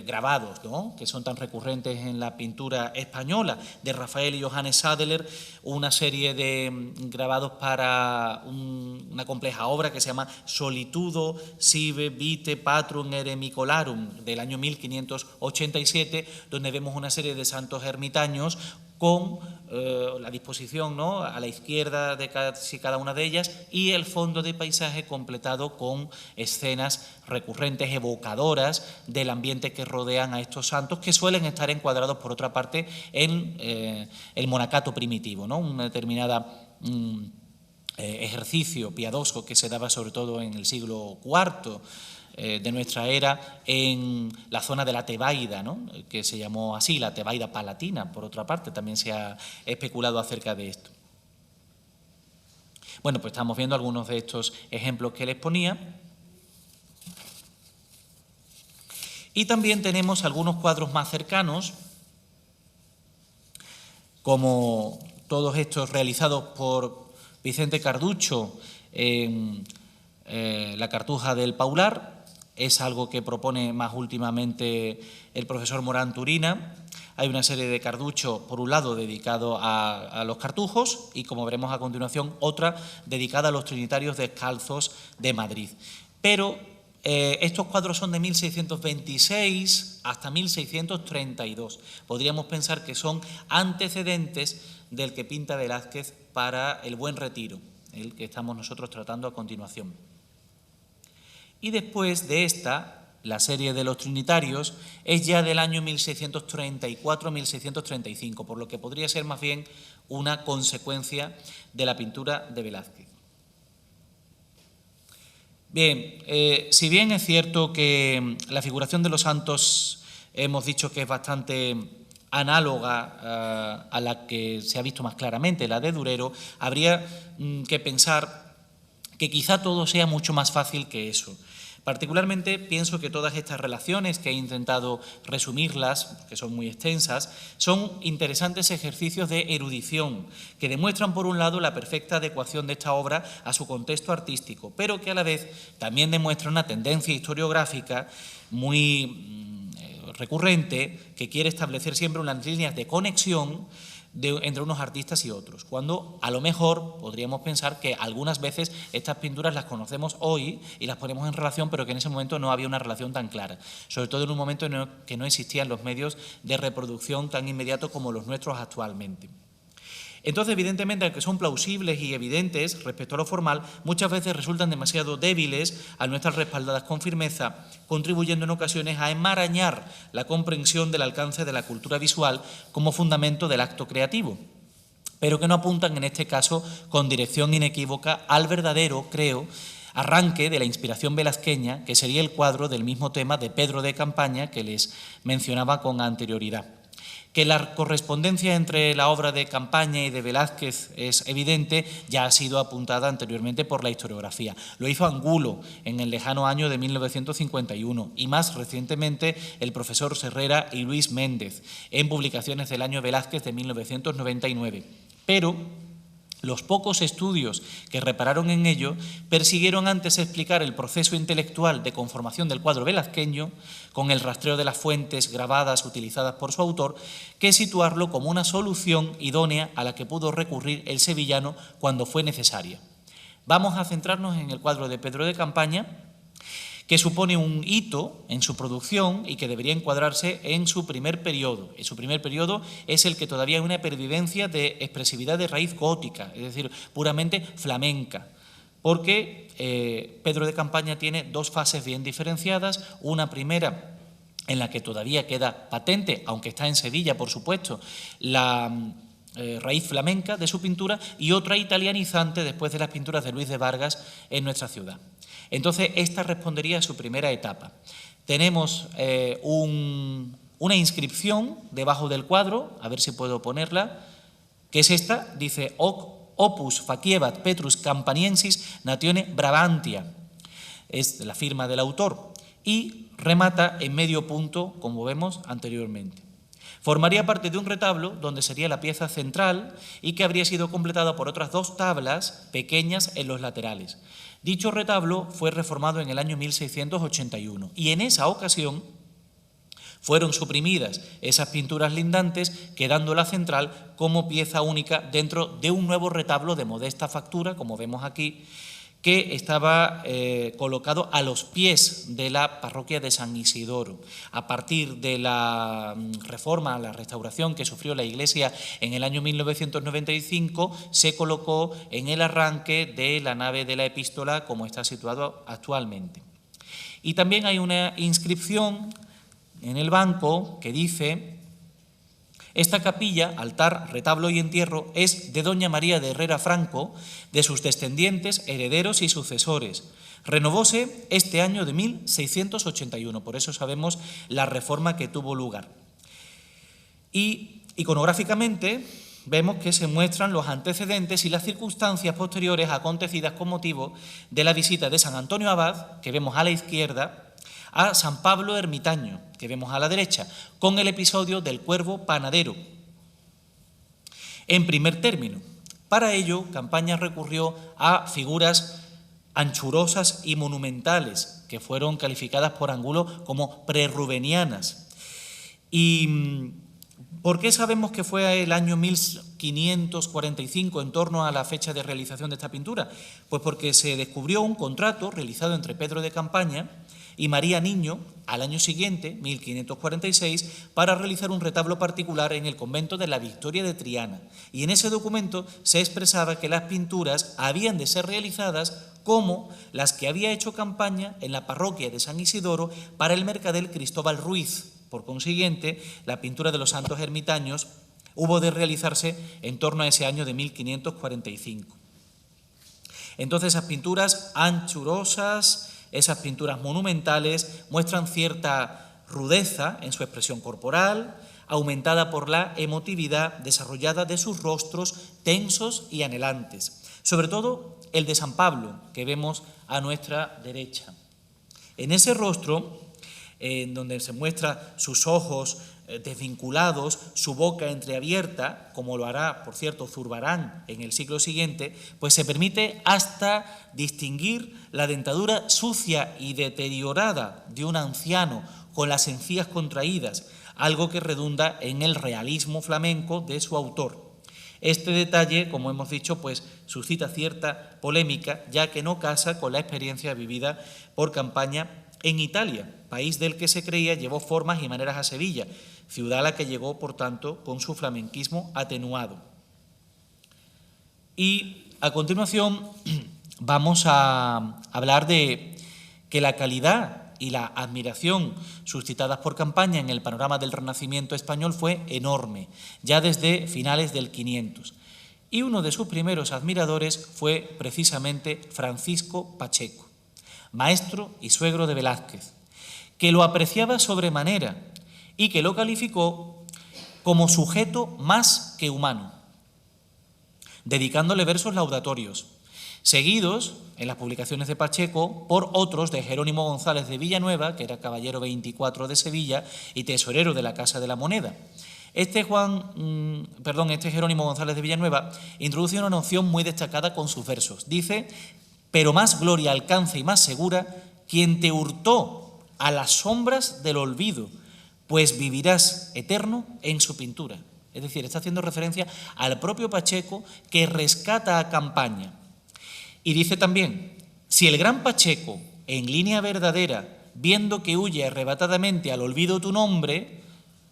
grabados, ¿no?, que son tan recurrentes en la pintura española, de Rafael y Johannes Sadeler, una serie de grabados para una compleja obra que se llama Solitudo sive vitae patrum eremicolarum, del año 1587, donde vemos una serie de santos ermitaños con la disposición, ¿no?, a la izquierda de casi cada una de ellas, y el fondo de paisaje completado con escenas recurrentes, evocadoras del ambiente que rodean a estos santos, que suelen estar encuadrados, por otra parte, en el monacato primitivo, ¿no?, una determinada ejercicio piadoso que se daba sobre todo en el siglo IV de nuestra era en la zona de la Tebaida, ¿no?, que se llamó así, la Tebaida palatina, por otra parte, también se ha especulado acerca de esto. Bueno, pues estamos viendo algunos de estos ejemplos que les ponía. Y también tenemos algunos cuadros más cercanos, como todos estos realizados por Vicente Carducho en la Cartuja del Paular. Es algo que propone más últimamente el profesor Morán Turina. Hay una serie de Carducho, por un lado, dedicado a los cartujos y, como veremos a continuación, otra dedicada a los trinitarios descalzos de Madrid. Pero estos cuadros son de 1626 hasta 1632. Podríamos pensar que son antecedentes del que pinta Velázquez para el Buen Retiro, el que estamos nosotros tratando a continuación. Y después de esta, la serie de los trinitarios es ya del año 1634-1635, por lo que podría ser más bien una consecuencia de la pintura de Velázquez. Bien, si bien es cierto que la figuración de los santos hemos dicho que es bastante análoga a la que se ha visto más claramente, la de Durero, habría que pensar que quizá todo sea mucho más fácil que eso. Particularmente pienso que todas estas relaciones, que he intentado resumirlas, que son muy extensas, son interesantes ejercicios de erudición que demuestran, por un lado, la perfecta adecuación de esta obra a su contexto artístico, pero que a la vez también demuestran una tendencia historiográfica muy recurrente que quiere establecer siempre unas líneas de conexión entre unos artistas y otros, cuando a lo mejor podríamos pensar que algunas veces estas pinturas las conocemos hoy y las ponemos en relación, pero que en ese momento no había una relación tan clara, sobre todo en un momento en que no existían los medios de reproducción tan inmediatos como los nuestros actualmente. Entonces, evidentemente, aunque son plausibles y evidentes respecto a lo formal, muchas veces resultan demasiado débiles al no estar respaldadas con firmeza, contribuyendo en ocasiones a enmarañar la comprensión del alcance de la cultura visual como fundamento del acto creativo, pero que no apuntan en este caso con dirección inequívoca al verdadero, creo, arranque de la inspiración velazqueña, que sería el cuadro del mismo tema de Pedro de Campaña que les mencionaba con anterioridad. Que la correspondencia entre la obra de Campaña y de Velázquez es evidente, ya ha sido apuntada anteriormente por la historiografía. Lo hizo Angulo en el lejano año de 1951 y más recientemente el profesor Serrera y Luis Méndez en publicaciones del año Velázquez de 1999. Pero los pocos estudios que repararon en ello persiguieron antes explicar el proceso intelectual de conformación del cuadro velazqueño, con el rastreo de las fuentes grabadas utilizadas por su autor, que situarlo como una solución idónea a la que pudo recurrir el sevillano cuando fue necesaria. Vamos a centrarnos en el cuadro de Pedro de Campaña, que supone un hito en su producción y que debería encuadrarse en su primer periodo. En su primer periodo es el que todavía hay una pervivencia de expresividad de raíz gótica, es decir, puramente flamenca, porque Pedro de Campaña tiene dos fases bien diferenciadas, una primera en la que todavía queda patente, aunque está en Sevilla, por supuesto, la raíz flamenca de su pintura, y otra italianizante después de las pinturas de Luis de Vargas en nuestra ciudad. Entonces, esta respondería a su primera etapa. tenemos una inscripción debajo del cuadro, a ver si puedo ponerla, que es esta, dice Opus faciebat Petrus Campaniensis natione Brabantia, es la firma del autor, y remata en medio punto, como vemos anteriormente. Formaría parte de un retablo donde sería la pieza central y que habría sido completada por otras 2 tablas pequeñas en los laterales. Dicho retablo fue reformado en el año 1681 y en esa ocasión fueron suprimidas esas pinturas lindantes, quedando la central como pieza única dentro de un nuevo retablo de modesta factura, como vemos aquí, que estaba colocado a los pies de la parroquia de San Isidoro. A partir de la reforma, la restauración que sufrió la iglesia en el año 1995, se colocó en el arranque de la nave de la epístola, como está situado actualmente. Y también hay una inscripción en el banco que dice: esta capilla, altar, retablo y entierro es de doña María de Herrera Franco, de sus descendientes, herederos y sucesores. Renovóse este año de 1681, por eso sabemos la reforma que tuvo lugar. Y iconográficamente vemos que se muestran los antecedentes y las circunstancias posteriores acontecidas con motivo de la visita de San Antonio Abad, que vemos a la izquierda, a San Pablo Ermitaño, que vemos a la derecha, con el episodio del cuervo panadero. En primer término, para ello, Campaña recurrió a figuras anchurosas y monumentales, que fueron calificadas por Angulo como prerrubenianas. ¿Y por qué sabemos que fue el año 1545 en torno a la fecha de realización de esta pintura? Pues porque se descubrió un contrato realizado entre Pedro de Campaña y María Niño al año siguiente, 1546, para realizar un retablo particular en el convento de la Victoria de Triana. Y en ese documento se expresaba que las pinturas habían de ser realizadas como las que había hecho Campaña en la parroquia de San Isidoro para el mercader Cristóbal Ruiz. Por consiguiente, la pintura de los santos ermitaños hubo de realizarse en torno a ese año de 1545. Entonces, esas pinturas anchurosas, esas pinturas monumentales muestran cierta rudeza en su expresión corporal, aumentada por la emotividad desarrollada de sus rostros tensos y anhelantes. Sobre todo el de San Pablo, que vemos a nuestra derecha. En ese rostro, en donde se muestra sus ojos desvinculados, su boca entreabierta, como lo hará, por cierto, Zurbarán en el siglo siguiente, pues se permite hasta distinguir la dentadura sucia y deteriorada de un anciano con las encías contraídas, algo que redunda en el realismo flamenco de su autor. Este detalle, como hemos dicho, pues suscita cierta polémica, ya que no casa con la experiencia vivida por Campaña en Italia, país del que se creía llevó formas y maneras a Sevilla, ciudad a la que llegó, por tanto, con su flamenquismo atenuado. Y a continuación vamos a hablar de que la calidad y la admiración suscitadas por Campaña en el panorama del Renacimiento español fue enorme, ya desde finales del 500. Y uno de sus primeros admiradores fue precisamente Francisco Pacheco, maestro y suegro de Velázquez, que lo apreciaba sobremanera y que lo calificó como sujeto más que humano, dedicándole versos laudatorios, seguidos en las publicaciones de Pacheco por otros de Jerónimo González de Villanueva, que era caballero 24 de Sevilla y tesorero de la Casa de la Moneda. Este Jerónimo González de Villanueva introduce una noción muy destacada con sus versos. Dice: pero más gloria alcanza y más segura quien te hurtó a las sombras del olvido, pues vivirás eterno en su pintura. Es decir, está haciendo referencia al propio Pacheco, que rescata a Campaña. Y dice también: si el gran Pacheco, en línea verdadera, viendo que huye arrebatadamente al olvido tu nombre,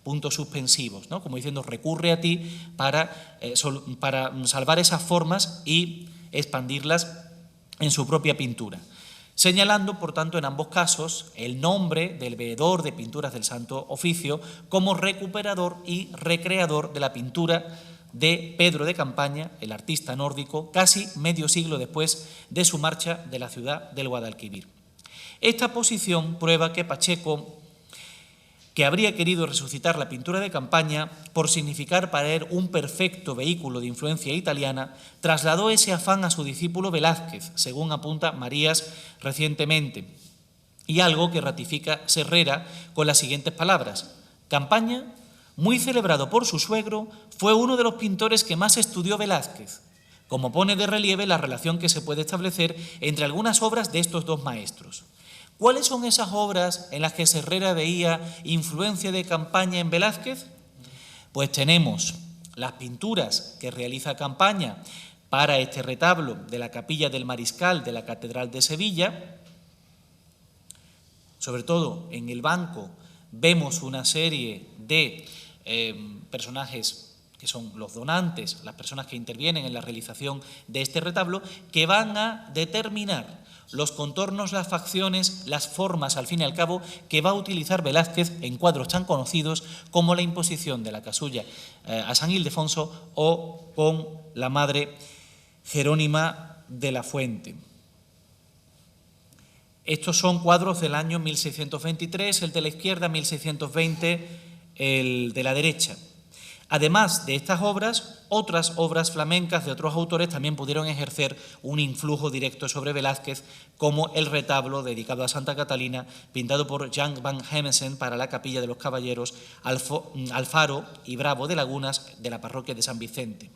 puntos suspensivos, ¿no? Como diciendo, recurre a ti para salvar esas formas y expandirlas en su propia pintura, señalando, por tanto, en ambos casos, el nombre del veedor de pinturas del Santo Oficio como recuperador y recreador de la pintura de Pedro de Campaña, el artista nórdico, casi medio siglo después de su marcha de la ciudad del Guadalquivir. Esta posición prueba que Pacheco, que habría querido resucitar la pintura de campaña por significar para él un perfecto vehículo de influencia italiana, trasladó ese afán a su discípulo Velázquez, según apunta Marías recientemente, y algo que ratifica Serrera con las siguientes palabras: Campaña, muy celebrado por su suegro, fue uno de los pintores que más estudió Velázquez, como pone de relieve la relación que se puede establecer entre algunas obras de estos dos maestros. ¿Cuáles son esas obras en las que Serrera veía influencia de Campaña en Velázquez? Pues tenemos las pinturas que realiza Campaña para este retablo de la Capilla del Mariscal de la Catedral de Sevilla. Sobre todo en el banco vemos una serie de personajes que son los donantes, las personas que intervienen en la realización de este retablo, que van a determinar los contornos, las facciones, las formas, al fin y al cabo, que va a utilizar Velázquez en cuadros tan conocidos como la Imposición de la Casulla a San Ildefonso o con la Madre Jerónima de la Fuente. Estos son cuadros del año 1623, el de la izquierda, 1620, el de la derecha. Además de estas obras, otras obras flamencas de otros autores también pudieron ejercer un influjo directo sobre Velázquez, como el retablo dedicado a Santa Catalina, pintado por Jan van Hemesen para la Capilla de los Caballeros Alfaro y Bravo de Lagunas de la parroquia de San Vicente.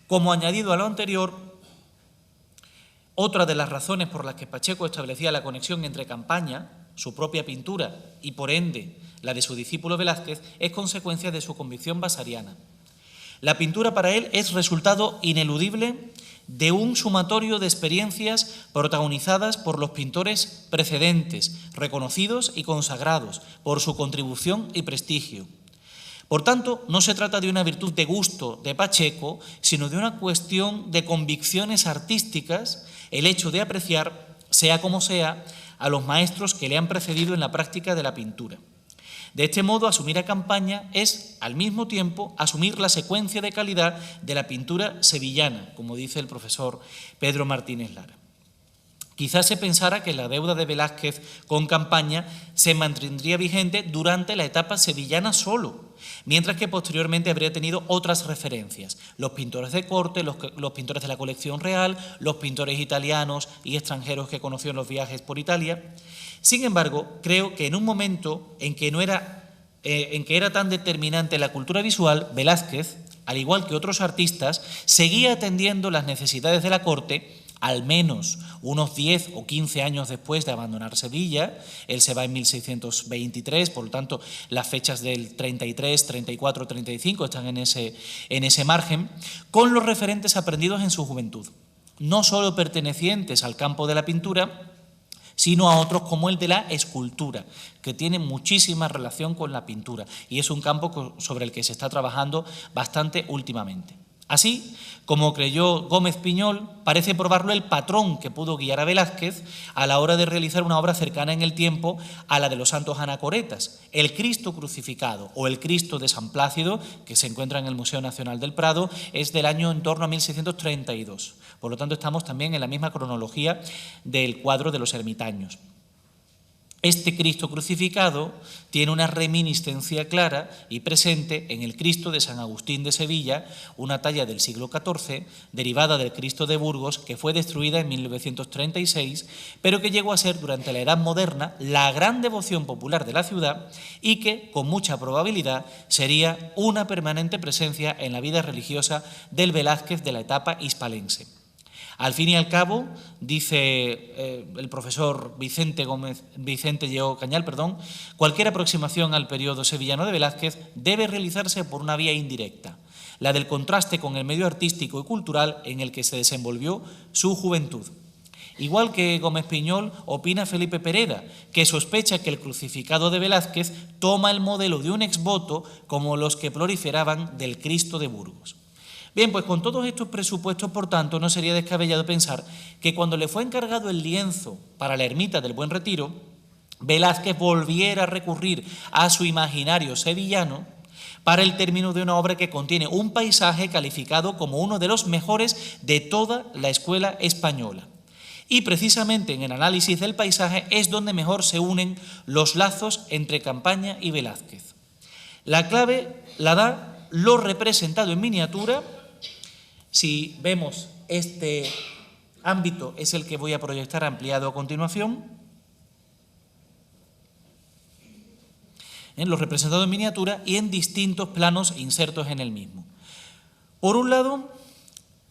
Como añadido a lo anterior, otra de las razones por las que Pacheco establecía la conexión entre Campaña, su propia pintura y, por ende, la de su discípulo Velázquez, es consecuencia de su convicción vasariana. La pintura para él es resultado ineludible de un sumatorio de experiencias protagonizadas por los pintores precedentes, reconocidos y consagrados por su contribución y prestigio. Por tanto, no se trata de una virtud de gusto de Pacheco, sino de una cuestión de convicciones artísticas, el hecho de apreciar, sea como sea, a los maestros que le han precedido en la práctica de la pintura. De este modo, asumir a Campaña es, al mismo tiempo, asumir la secuencia de calidad de la pintura sevillana, como dice el profesor Pedro Martínez Lara. Quizás se pensara que la deuda de Velázquez con Campaña se mantendría vigente durante la etapa sevillana solo, mientras que posteriormente habría tenido otras referencias: los pintores de corte, los pintores de la colección real, los pintores italianos y extranjeros que conoció en los viajes por Italia. Sin embargo, creo que en un momento en que era tan determinante la cultura visual, Velázquez, al igual que otros artistas, seguía atendiendo las necesidades de la corte, al menos unos 10 o 15 años después de abandonar Sevilla. Él se va en 1623, por lo tanto las fechas del 33, 34, 35 están en ese margen, con los referentes aprendidos en su juventud, no solo pertenecientes al campo de la pintura, sino a otros como el de la escultura, que tiene muchísima relación con la pintura y es un campo sobre el que se está trabajando bastante últimamente. Así, como creyó Gómez Piñol, parece probarlo el patrón que pudo guiar a Velázquez a la hora de realizar una obra cercana en el tiempo a la de los santos anacoretas, el Cristo crucificado o el Cristo de San Plácido, que se encuentra en el Museo Nacional del Prado, es del año en torno a 1632. Por lo tanto, estamos también en la misma cronología del cuadro de los ermitaños. Este Cristo crucificado tiene una reminiscencia clara y presente en el Cristo de San Agustín de Sevilla, una talla del siglo XIV, derivada del Cristo de Burgos, que fue destruida en 1936, pero que llegó a ser durante la Edad Moderna la gran devoción popular de la ciudad y que, con mucha probabilidad, sería una permanente presencia en la vida religiosa del Velázquez de la etapa hispalense. Al fin y al cabo, dice el profesor Vicente Lleó Cañal, cualquier aproximación al periodo sevillano de Velázquez debe realizarse por una vía indirecta, la del contraste con el medio artístico y cultural en el que se desenvolvió su juventud. Igual que Gómez Piñol, opina Felipe Pereda, que sospecha que el crucificado de Velázquez toma el modelo de un exvoto como los que proliferaban del Cristo de Burgos. Bien, pues con todos estos presupuestos, por tanto, no sería descabellado pensar que cuando le fue encargado el lienzo para la ermita del Buen Retiro, Velázquez volviera a recurrir a su imaginario sevillano para el término de una obra que contiene un paisaje calificado como uno de los mejores de toda la escuela española. Y precisamente en el análisis del paisaje es donde mejor se unen los lazos entre Campaña y Velázquez. La clave la da lo representado en miniatura. Si vemos este ámbito es el que voy a proyectar ampliado a continuación. En lo representado en miniatura y en distintos planos insertos en el mismo. Por un lado,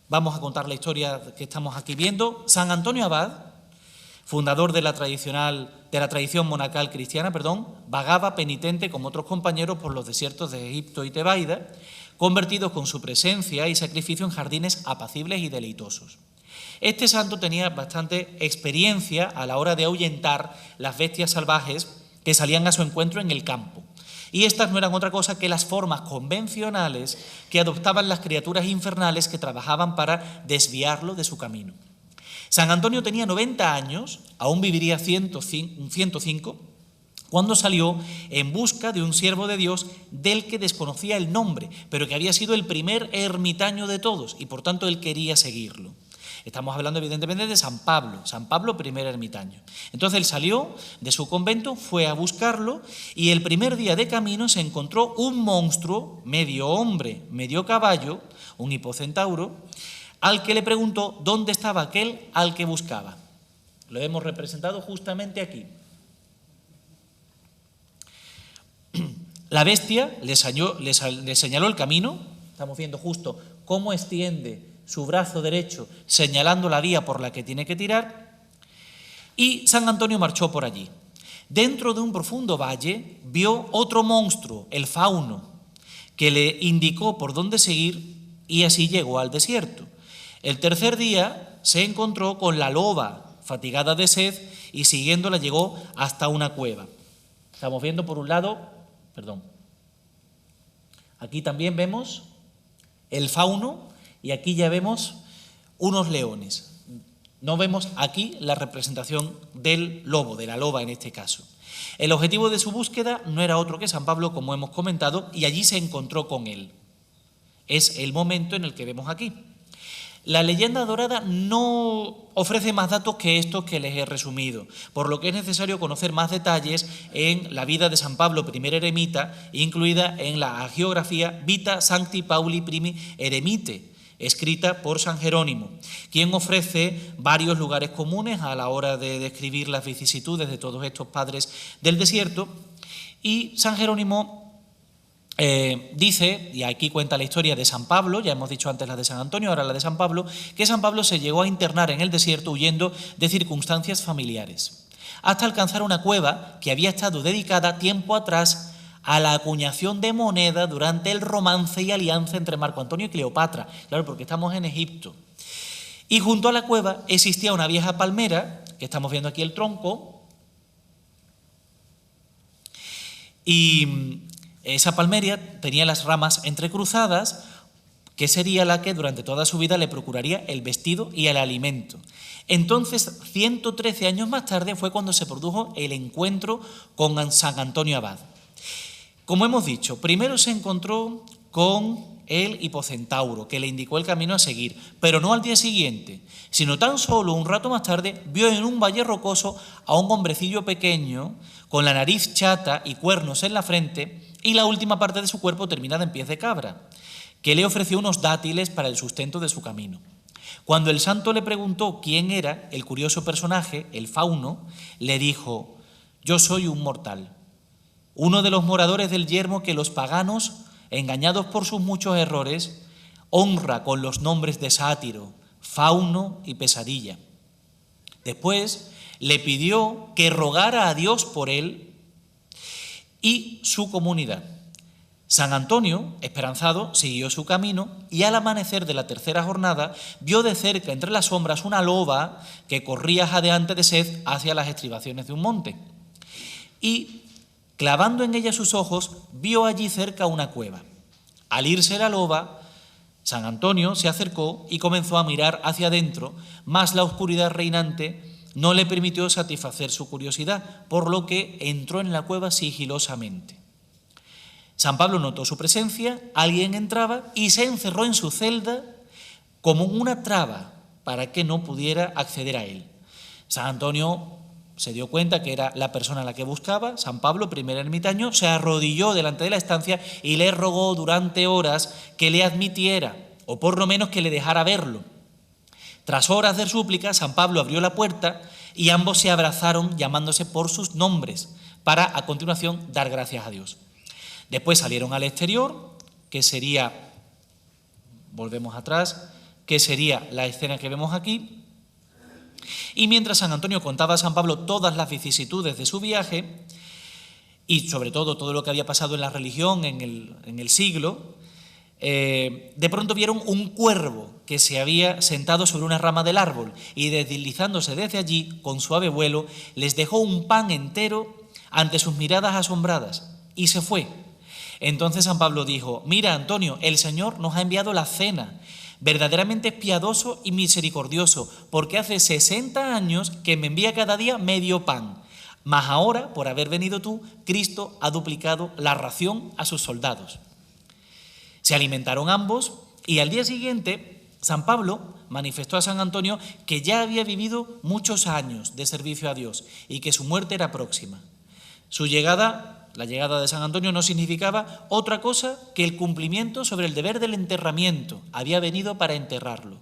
vamos a contar la historia que estamos aquí viendo. San Antonio Abad, fundador de la tradición monacal cristiana, vagaba penitente como otros compañeros por los desiertos de Egipto y Tebaida, convertidos con su presencia y sacrificio en jardines apacibles y deleitosos. Este santo tenía bastante experiencia a la hora de ahuyentar las bestias salvajes que salían a su encuentro en el campo. Y estas no eran otra cosa que las formas convencionales que adoptaban las criaturas infernales que trabajaban para desviarlo de su camino. San Antonio tenía 90 años, aún viviría 105, cuando salió en busca de un siervo de Dios del que desconocía el nombre, pero que había sido el primer ermitaño de todos y por tanto él quería seguirlo. Estamos hablando evidentemente de San Pablo primer ermitaño. Entonces él salió de su convento, fue a buscarlo y el primer día de camino se encontró un monstruo, medio hombre, medio caballo, un hipocentauro, al que le preguntó dónde estaba aquel al que buscaba. Lo hemos representado justamente aquí. La bestia le señaló el camino, estamos viendo justo cómo extiende su brazo derecho señalando la vía por la que tiene que tirar, y San Antonio marchó por allí. Dentro de un profundo valle vio otro monstruo, el fauno, que le indicó por dónde seguir y así llegó al desierto. El tercer día se encontró con la loba, fatigada de sed, y siguiéndola llegó hasta una cueva. Estamos viendo por un lado, aquí también vemos el fauno y aquí ya vemos unos leones. No vemos aquí la representación del lobo, de la loba en este caso. El objetivo de su búsqueda no era otro que San Pablo, como hemos comentado, y allí se encontró con él. Es el momento en el que vemos aquí. La leyenda dorada no ofrece más datos que estos que les he resumido, por lo que es necesario conocer más detalles en la vida de San Pablo, primer eremita, incluida en la hagiografía Vita Sancti Pauli Primi Eremite, escrita por San Jerónimo, quien ofrece varios lugares comunes a la hora de describir las vicisitudes de todos estos padres del desierto. Y San Jerónimo dice, y aquí cuenta la historia de San Pablo, ya hemos dicho antes la de San Antonio, ahora la de San Pablo, que San Pablo se llegó a internar en el desierto huyendo de circunstancias familiares, hasta alcanzar una cueva que había estado dedicada tiempo atrás a la acuñación de moneda durante el romance y alianza entre Marco Antonio y Cleopatra, claro, porque estamos en Egipto. Y junto a la cueva existía una vieja palmera, que estamos viendo aquí el tronco, y esa palmera tenía las ramas entrecruzadas, que sería la que durante toda su vida le procuraría el vestido y el alimento. Entonces, 113 años más tarde fue cuando se produjo el encuentro con San Antonio Abad. Como hemos dicho, primero se encontró con el hipocentauro, que le indicó el camino a seguir, pero no al día siguiente, sino tan solo un rato más tarde vio en un valle rocoso a un hombrecillo pequeño, con la nariz chata y cuernos en la frente, y la última parte de su cuerpo terminada en pies de cabra, que le ofreció unos dátiles para el sustento de su camino. Cuando el santo le preguntó quién era el curioso personaje, el fauno, le dijo: «Yo soy un mortal, uno de los moradores del yermo que los paganos, engañados por sus muchos errores, honra con los nombres de sátiro, fauno y pesadilla». Después le pidió que rogara a Dios por él y su comunidad. San Antonio, esperanzado, siguió su camino y al amanecer de la tercera jornada vio de cerca entre las sombras una loba que corría jadeante de sed hacia las estribaciones de un monte. Y, clavando en ella sus ojos, vio allí cerca una cueva. Al irse la loba, San Antonio se acercó y comenzó a mirar hacia adentro, mas la oscuridad reinante no le permitió satisfacer su curiosidad, por lo que entró en la cueva sigilosamente. San Pablo notó su presencia, alguien entraba y se encerró en su celda como una traba para que no pudiera acceder a él. San Antonio se dio cuenta que era la persona a la que buscaba. San Pablo, primer ermitaño, se arrodilló delante de la estancia y le rogó durante horas que le admitiera, o por lo menos que le dejara verlo. Tras horas de súplica, San Pablo abrió la puerta y ambos se abrazaron llamándose por sus nombres, para a continuación dar gracias a Dios. Después salieron al exterior, que sería, volvemos atrás, que sería la escena que vemos aquí. Y mientras San Antonio contaba a San Pablo todas las vicisitudes de su viaje y sobre todo lo que había pasado en la religión en el siglo, de pronto vieron un cuervo que se había sentado sobre una rama del árbol y deslizándose desde allí con suave vuelo les dejó un pan entero ante sus miradas asombradas y se fue. Entonces San Pablo dijo: mira, Antonio, el Señor nos ha enviado la cena. Verdaderamente es piadoso y misericordioso, porque hace 60 años que me envía cada día medio pan. Mas ahora, por haber venido tú, Cristo ha duplicado la ración a sus soldados. Se alimentaron ambos y al día siguiente San Pablo manifestó a San Antonio que ya había vivido muchos años de servicio a Dios y que su muerte era próxima. La llegada de San Antonio no significaba otra cosa que el cumplimiento sobre el deber del enterramiento. Había venido para enterrarlo.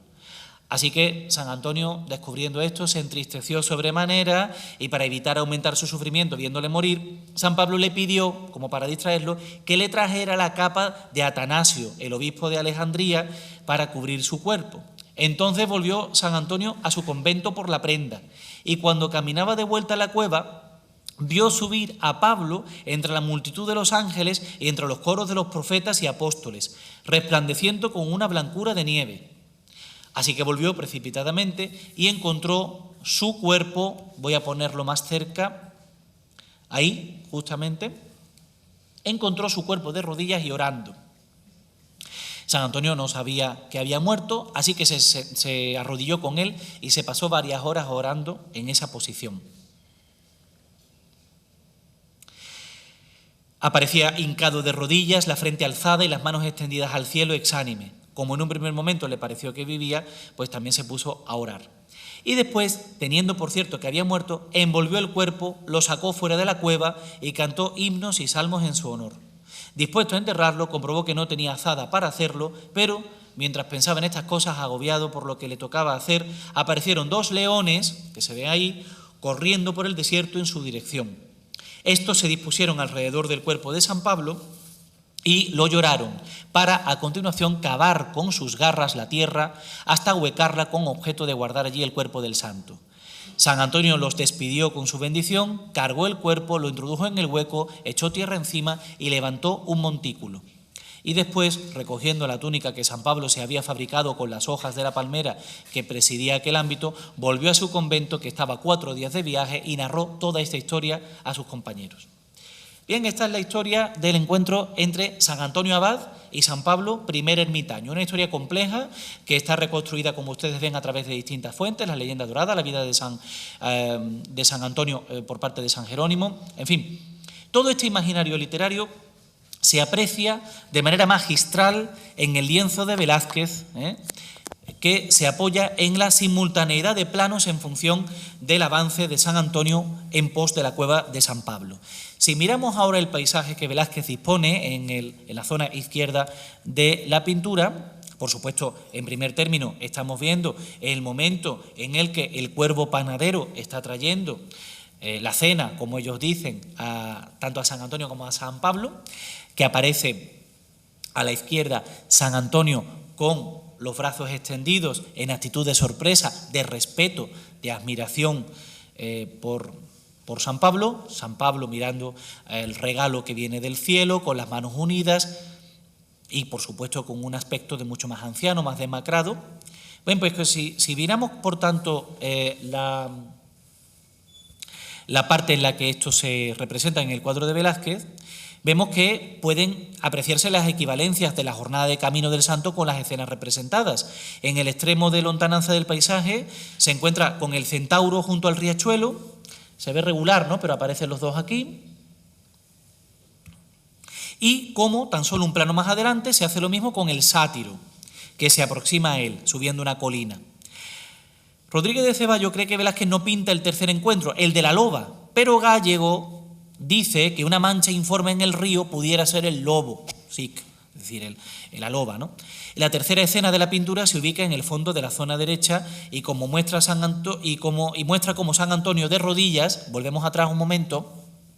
Así que San Antonio, descubriendo esto, se entristeció sobremanera y para evitar aumentar su sufrimiento viéndole morir, San Pablo le pidió, como para distraerlo, que le trajera la capa de Atanasio, el obispo de Alejandría, para cubrir su cuerpo. Entonces volvió San Antonio a su convento por la prenda y cuando caminaba de vuelta a la cueva, vio subir a Pablo entre la multitud de los ángeles y entre los coros de los profetas y apóstoles, resplandeciendo con una blancura de nieve. Así que volvió precipitadamente y encontró su cuerpo, voy a ponerlo más cerca, ahí justamente, encontró su cuerpo de rodillas y orando. San Antonio no sabía que había muerto, así que se arrodilló con él y se pasó varias horas orando en esa posición. Aparecía hincado de rodillas, la frente alzada y las manos extendidas al cielo, exánime. Como en un primer momento le pareció que vivía, pues también se puso a orar. Y después, teniendo por cierto que había muerto, envolvió el cuerpo, lo sacó fuera de la cueva y cantó himnos y salmos en su honor. Dispuesto a enterrarlo, comprobó que no tenía azada para hacerlo, pero mientras pensaba en estas cosas, agobiado por lo que le tocaba hacer, aparecieron 2 leones, que se ven ahí, corriendo por el desierto en su dirección. Estos se dispusieron alrededor del cuerpo de San Pablo y lo lloraron, para a continuación cavar con sus garras la tierra hasta huecarla con objeto de guardar allí el cuerpo del santo. San Antonio los despidió con su bendición, cargó el cuerpo, lo introdujo en el hueco, echó tierra encima y levantó un montículo. Y después, recogiendo la túnica que San Pablo se había fabricado con las hojas de la palmera que presidía aquel ámbito, volvió a su convento, que estaba 4 días de viaje, y narró toda esta historia a sus compañeros. Bien, esta es la historia del encuentro entre San Antonio Abad y San Pablo, primer ermitaño. Una historia compleja que está reconstruida, como ustedes ven, a través de distintas fuentes: la leyenda dorada, la vida de San Antonio por parte de San Jerónimo. En fin, todo este imaginario literario se aprecia de manera magistral en el lienzo de Velázquez, que se apoya en la simultaneidad de planos en función del avance de San Antonio en pos de la cueva de San Pablo. Si miramos ahora el paisaje que Velázquez dispone en la zona izquierda de la pintura, por supuesto, en primer término estamos viendo el momento en el que el cuervo panadero está trayendo la cena, como ellos dicen, tanto a San Antonio como a San Pablo, que aparece a la izquierda San Antonio con los brazos extendidos en actitud de sorpresa, de respeto, de admiración por San Pablo mirando el regalo que viene del cielo, con las manos unidas y, por supuesto, con un aspecto de mucho más anciano, más demacrado. Bueno, pues si miramos, por tanto, la parte en la que esto se representa en el cuadro de Velázquez, vemos que pueden apreciarse las equivalencias de la jornada de Camino del Santo con las escenas representadas. En el extremo de lontananza del paisaje se encuentra con el centauro junto al riachuelo, se ve regular, ¿no?, pero aparecen los dos aquí. Y como tan solo un plano más adelante se hace lo mismo con el sátiro, que se aproxima a él, subiendo una colina. Rodríguez de Ceballos cree que Velázquez no pinta el tercer encuentro, el de la loba, pero Gállego dice que una mancha informe en el río pudiera ser el lobo, sí, es decir, la loba, ¿no? La tercera escena de la pintura se ubica en el fondo de la zona derecha y como muestra muestra como San Antonio de rodillas, volvemos atrás un momento,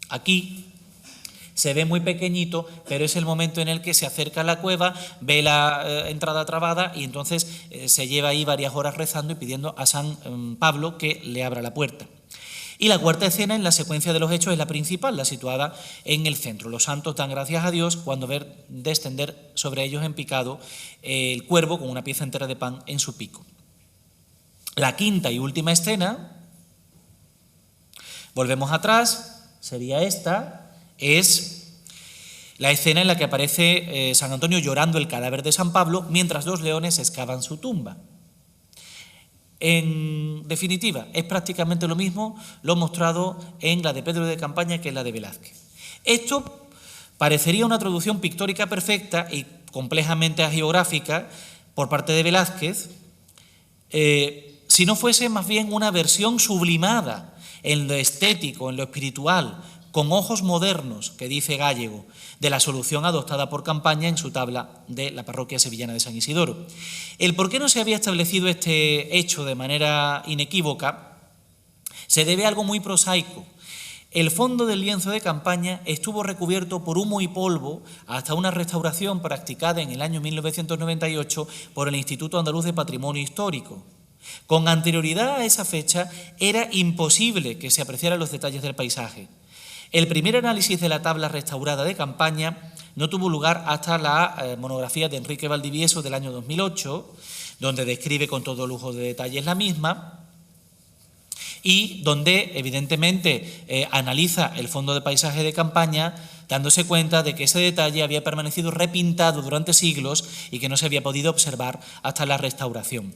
aquí se ve muy pequeñito, pero es el momento en el que se acerca a la cueva, ve la entrada trabada y entonces se lleva ahí varias horas rezando y pidiendo a San Pablo que le abra la puerta. Y la cuarta escena en la secuencia de los hechos es la principal, la situada en el centro. Los santos dan gracias a Dios cuando ven descender sobre ellos en picado el cuervo con una pieza entera de pan en su pico. La quinta y última escena, volvemos atrás, sería esta, es la escena en la que aparece San Antonio llorando el cadáver de San Pablo mientras dos leones excavan su tumba. En definitiva, es prácticamente lo mismo lo mostrado en la de Pedro de Campaña que en la de Velázquez. Esto parecería una traducción pictórica perfecta y complejamente hagiográfica por parte de Velázquez, si no fuese más bien una versión sublimada en lo estético, en lo espiritual, con ojos modernos, que dice Gállego, de la solución adoptada por Campaña en su tabla de la parroquia sevillana de San Isidoro. El por qué no se había establecido este hecho de manera inequívoca se debe a algo muy prosaico. El fondo del lienzo de Campaña estuvo recubierto por humo y polvo hasta una restauración practicada en el año 1998 por el Instituto Andaluz de Patrimonio Histórico. Con anterioridad a esa fecha era imposible que se apreciaran los detalles del paisaje. El primer análisis de la tabla restaurada de Campaña no tuvo lugar hasta la monografía de Enrique Valdivieso del año 2008, donde describe con todo lujo de detalles la misma y donde evidentemente analiza el fondo de paisaje de Campaña, dándose cuenta de que ese detalle había permanecido repintado durante siglos y que no se había podido observar hasta la restauración.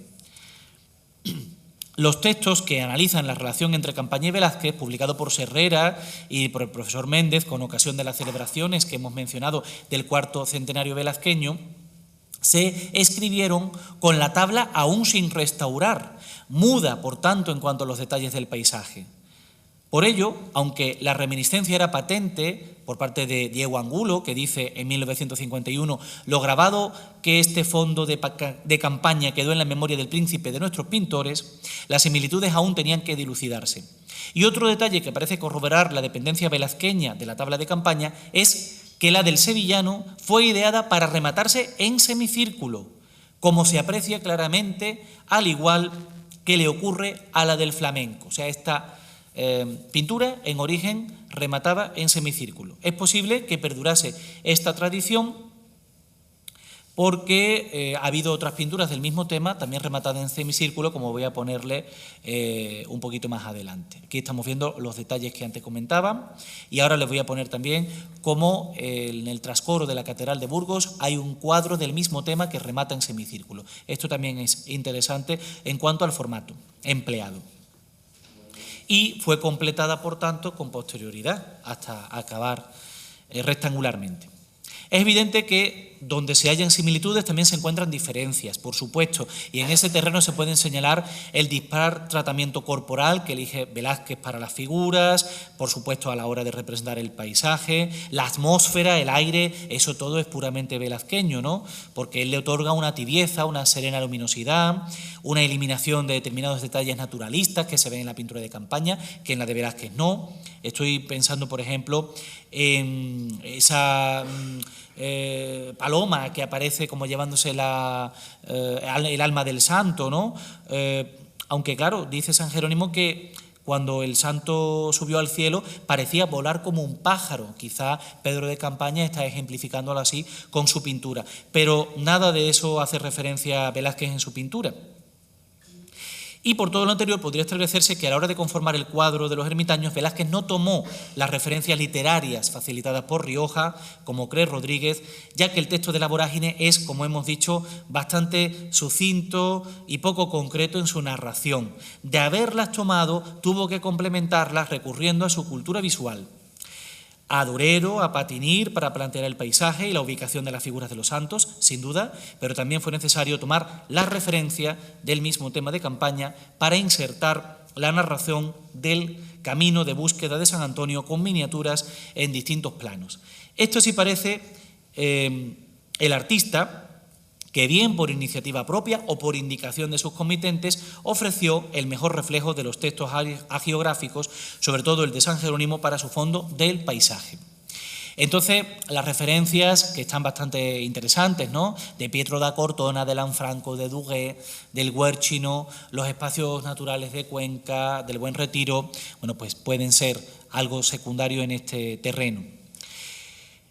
Los textos que analizan la relación entre Campaña y Velázquez, publicado por Serrera y por el profesor Méndez con ocasión de las celebraciones que hemos mencionado del cuarto centenario velazqueño, se escribieron con la tabla aún sin restaurar, muda, por tanto, en cuanto a los detalles del paisaje. Por ello, aunque la reminiscencia era patente por parte de Diego Angulo, que dice en 1951, lo grabado que este fondo de Campaña quedó en la memoria del príncipe de nuestros pintores, las similitudes aún tenían que dilucidarse. Y otro detalle que parece corroborar la dependencia velazqueña de la tabla de Campaña es que la del sevillano fue ideada para rematarse en semicírculo, como se aprecia claramente, al igual que le ocurre a la del flamenco. O sea, esta pintura en origen remataba en semicírculo. Es posible que perdurase esta tradición porque ha habido otras pinturas del mismo tema también rematadas en semicírculo, como voy a ponerle un poquito más adelante. Aquí estamos viendo los detalles que antes comentaba y ahora les voy a poner también cómo en el trascoro de la Catedral de Burgos hay un cuadro del mismo tema que remata en semicírculo. Esto también es interesante en cuanto al formato empleado. Y fue completada, por tanto, con posterioridad hasta acabar rectangularmente. Es evidente que donde se hallan similitudes también se encuentran diferencias, por supuesto, y en ese terreno se pueden señalar el dispar tratamiento corporal que elige Velázquez para las figuras, por supuesto a la hora de representar el paisaje, la atmósfera, el aire, eso todo es puramente velazqueño, ¿no? Porque él le otorga una tibieza, una serena luminosidad, una eliminación de determinados detalles naturalistas que se ven en la pintura de Campaña, que en la de Velázquez no. Estoy pensando, por ejemplo, en esa paloma que aparece como llevándose el alma del santo, ¿no? Aunque claro, dice San Jerónimo que cuando el santo subió al cielo parecía volar como un pájaro. Quizá Pedro de Campaña está ejemplificándolo así con su pintura, pero nada de eso hace referencia a Velázquez en su pintura. Y por todo lo anterior podría establecerse que a la hora de conformar el cuadro de los ermitaños, Velázquez no tomó las referencias literarias facilitadas por Rioja, como cree Rodríguez, ya que el texto de la Vorágine es, como hemos dicho, bastante sucinto y poco concreto en su narración. De haberlas tomado, tuvo que complementarlas recurriendo a su cultura visual. a Durero, a Patinir, para plantear el paisaje y la ubicación de las figuras de los santos, sin duda, pero también fue necesario tomar la referencia del mismo tema de campaña para insertar la narración del camino de búsqueda de San Antonio con miniaturas en distintos planos. Esto sí parece el artista que, bien por iniciativa propia o por indicación de sus comitentes, ofreció el mejor reflejo de los textos hagiográficos, sobre todo el de San Jerónimo, para su fondo del paisaje. Entonces, las referencias, que están bastante interesantes, ¿no?, de Pietro da Cortona, de Lanfranco, de Duguet, del Guercino, los espacios naturales de Cuenca, del Buen Retiro, bueno, pues pueden ser algo secundario en este terreno.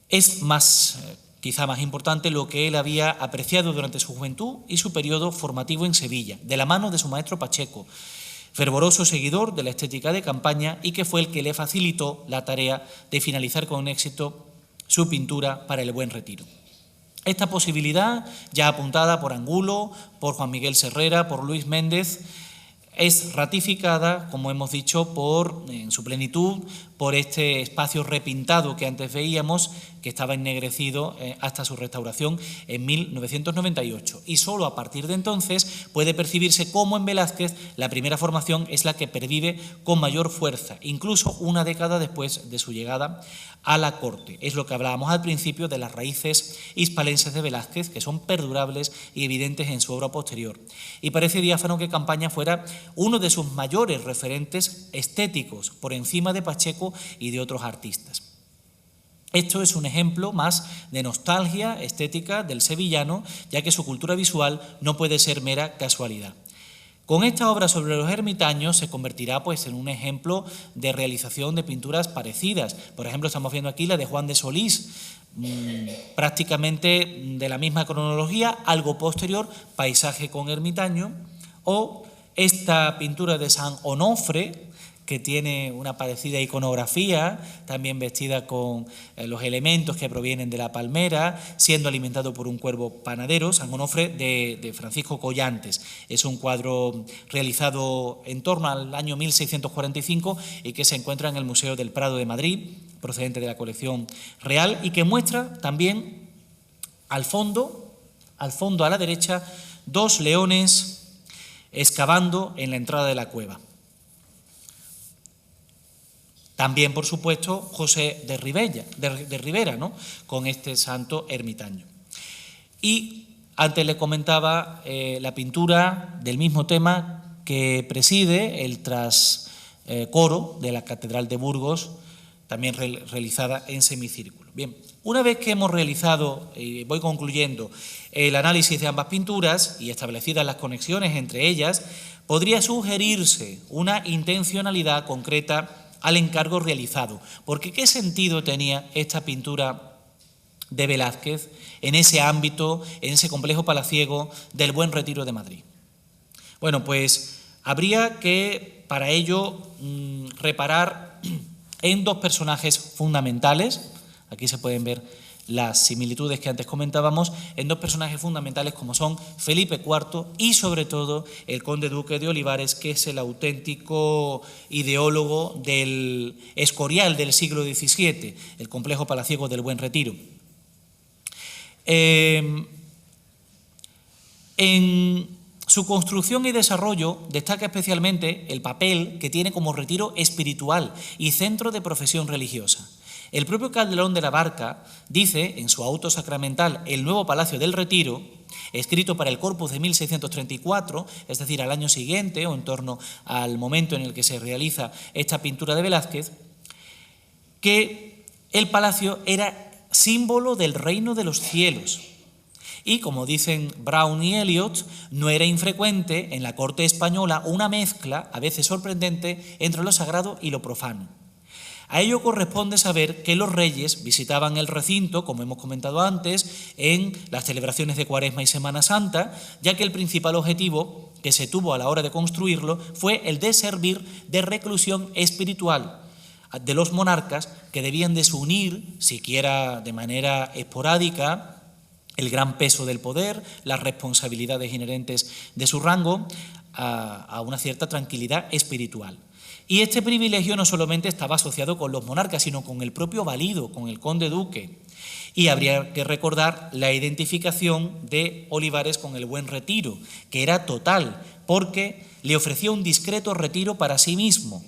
Es más, quizá más importante, lo que él había apreciado durante su juventud y su periodo formativo en Sevilla, de la mano de su maestro Pacheco, fervoroso seguidor de la estética de campaña y que fue el que le facilitó la tarea de finalizar con éxito su pintura para el Buen Retiro. Esta posibilidad, ya apuntada por Angulo, por Juan Miguel Serrera, por Luis Méndez, es ratificada, como hemos dicho, en su plenitud, por este espacio repintado que antes veíamos, que estaba ennegrecido hasta su restauración en 1998. Y solo a partir de entonces puede percibirse cómo en Velázquez la primera formación es la que pervive con mayor fuerza, incluso una década después de su llegada a la corte. Es lo que hablábamos al principio de las raíces hispalenses de Velázquez, que son perdurables y evidentes en su obra posterior. Y parece diáfano que Campaña fuera uno de sus mayores referentes estéticos, por encima de Pacheco y de otros artistas. Esto es un ejemplo más de nostalgia estética del sevillano, ya que su cultura visual no puede ser mera casualidad. Con esta obra sobre los ermitaños se convertirá en un ejemplo de realización de pinturas parecidas. Por ejemplo, estamos viendo aquí la de Juan de Solís, prácticamente de la misma cronología, algo posterior, paisaje con ermitaño, o esta pintura de San Onofre, que tiene una parecida iconografía, también vestida con los elementos que provienen de la palmera, siendo alimentado por un cuervo panadero, San Onofre de Francisco Collantes. Es un cuadro realizado en torno al año 1645 y que se encuentra en el Museo del Prado de Madrid, procedente de la colección real, y que muestra también al fondo a la derecha, dos leones excavando en la entrada de la cueva. También, por supuesto, José de Rivera, ¿no?, con este santo ermitaño. Y antes le comentaba la pintura del mismo tema que preside el trascoro de la Catedral de Burgos, también realizada en semicírculo. Bien, una vez que hemos realizado, y voy concluyendo, el análisis de ambas pinturas y establecidas las conexiones entre ellas, podría sugerirse una intencionalidad concreta al encargo realizado, porque ¿qué sentido tenía esta pintura de Velázquez en ese ámbito, en ese complejo palaciego del Buen Retiro de Madrid? Bueno, pues habría que para ello reparar en dos personajes fundamentales. Aquí se pueden ver las similitudes que antes comentábamos, en dos personajes fundamentales como son Felipe IV y sobre todo el conde duque de Olivares, que es el auténtico ideólogo del Escorial del siglo XVII, el complejo palaciego del Buen Retiro. En su construcción y desarrollo destaca especialmente el papel que tiene como retiro espiritual y centro de profesión religiosa. El propio Calderón de la Barca dice en su auto sacramental El nuevo Palacio del Retiro, escrito para el Corpus de 1634, es decir, al año siguiente o en torno al momento en el que se realiza esta pintura de Velázquez, que el palacio era símbolo del reino de los cielos. Y, como dicen Brown y Eliot, no era infrecuente en la corte española una mezcla, a veces sorprendente, entre lo sagrado y lo profano. A ello corresponde saber que los reyes visitaban el recinto, como hemos comentado antes, en las celebraciones de Cuaresma y Semana Santa, ya que el principal objetivo que se tuvo a la hora de construirlo fue el de servir de reclusión espiritual de los monarcas, que debían desunir, siquiera de manera esporádica, el gran peso del poder, las responsabilidades inherentes de su rango, a una cierta tranquilidad espiritual. Y este privilegio no solamente estaba asociado con los monarcas, sino con el propio valido, con el conde duque. Y habría que recordar la identificación de Olivares con el Buen Retiro, que era total, porque le ofrecía un discreto retiro para sí mismo.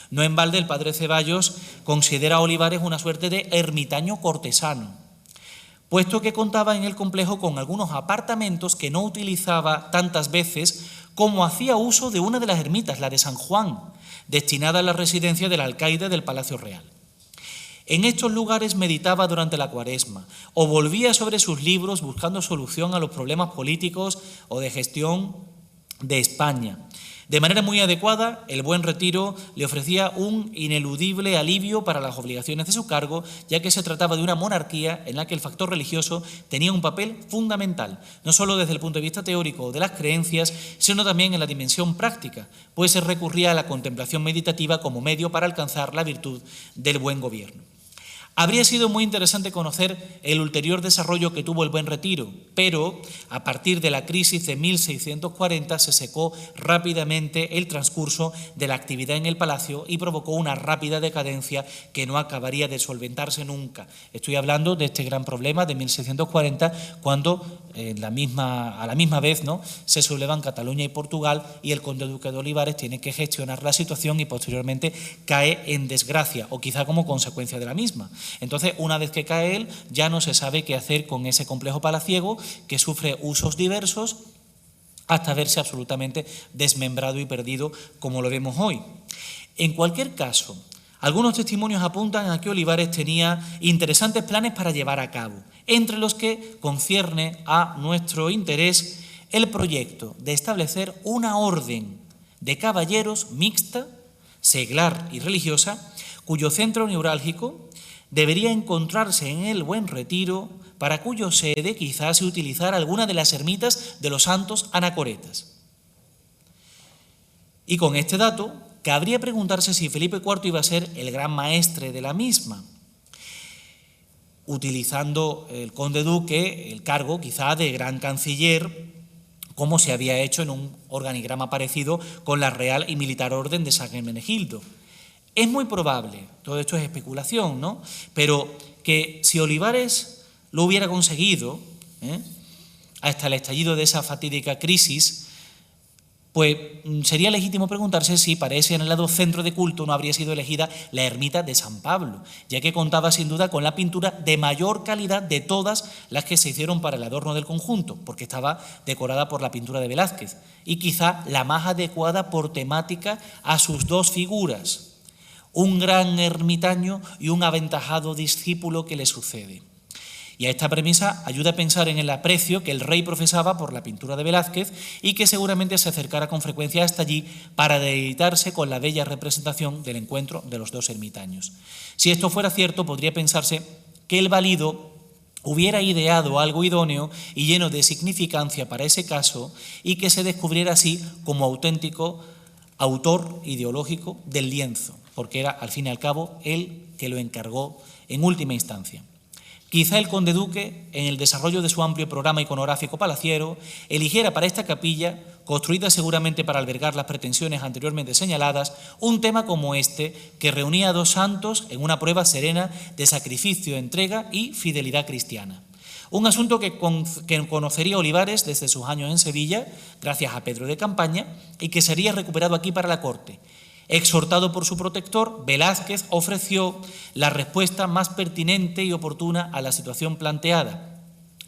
No en balde el padre Ceballos considera a Olivares una suerte de ermitaño cortesano, puesto que contaba en el complejo con algunos apartamentos que no utilizaba tantas veces como hacía uso de una de las ermitas, la de San Juan, destinada a la residencia del alcaide del Palacio Real. En estos lugares meditaba durante la Cuaresma o volvía sobre sus libros buscando solución a los problemas políticos o de gestión de España. De manera muy adecuada, el Buen Retiro le ofrecía un ineludible alivio para las obligaciones de su cargo, ya que se trataba de una monarquía en la que el factor religioso tenía un papel fundamental, no solo desde el punto de vista teórico de las creencias, sino también en la dimensión práctica, pues se recurría a la contemplación meditativa como medio para alcanzar la virtud del buen gobierno. Habría sido muy interesante conocer el ulterior desarrollo que tuvo el Buen Retiro, pero a partir de la crisis de 1640 se secó rápidamente el transcurso de la actividad en el palacio y provocó una rápida decadencia que no acabaría de solventarse nunca. Estoy hablando de este gran problema de 1640, cuando a la misma vez, ¿no?, se sublevan Cataluña y Portugal y el conde duque de Olivares tiene que gestionar la situación y posteriormente cae en desgracia, o quizá como consecuencia de la misma. Entonces, una vez que cae él, ya no se sabe qué hacer con ese complejo palaciego que sufre usos diversos hasta verse absolutamente desmembrado y perdido como lo vemos hoy. En cualquier caso, algunos testimonios apuntan a que Olivares tenía interesantes planes para llevar a cabo, entre los que concierne a nuestro interés el proyecto de establecer una orden de caballeros mixta, seglar y religiosa, cuyo centro neurálgico debería encontrarse en el Buen Retiro, para cuyo sede quizás se utilizara alguna de las ermitas de los santos anacoretas. Y con este dato, cabría preguntarse si Felipe IV iba a ser el gran maestre de la misma, utilizando el conde duque el cargo quizá de gran canciller, como se había hecho en un organigrama parecido con la Real y Militar Orden de San Hermenegildo. Es muy probable, todo esto es especulación, ¿no?, pero que si Olivares lo hubiera conseguido, hasta el estallido de esa fatídica crisis, pues sería legítimo preguntarse si para ese anhelado centro de culto no habría sido elegida la ermita de San Pablo, ya que contaba sin duda con la pintura de mayor calidad de todas las que se hicieron para el adorno del conjunto, porque estaba decorada por la pintura de Velázquez, y quizá la más adecuada por temática a sus dos figuras, un gran ermitaño y un aventajado discípulo que le sucede. Y a esta premisa ayuda a pensar en el aprecio que el rey profesaba por la pintura de Velázquez y que seguramente se acercara con frecuencia hasta allí para deleitarse con la bella representación del encuentro de los dos ermitaños. Si esto fuera cierto, podría pensarse que el valido hubiera ideado algo idóneo y lleno de significancia para ese caso y que se descubriera así como auténtico autor ideológico del lienzo, porque era, al fin y al cabo, él que lo encargó en última instancia. Quizá el conde duque, en el desarrollo de su amplio programa iconográfico palaciero, eligiera para esta capilla, construida seguramente para albergar las pretensiones anteriormente señaladas, un tema como este, que reunía a dos santos en una prueba serena de sacrificio, entrega y fidelidad cristiana. Un asunto que conocería Olivares desde sus años en Sevilla, gracias a Pedro de Campaña, y que sería recuperado aquí para la corte. Exhortado por su protector, Velázquez ofreció la respuesta más pertinente y oportuna a la situación planteada,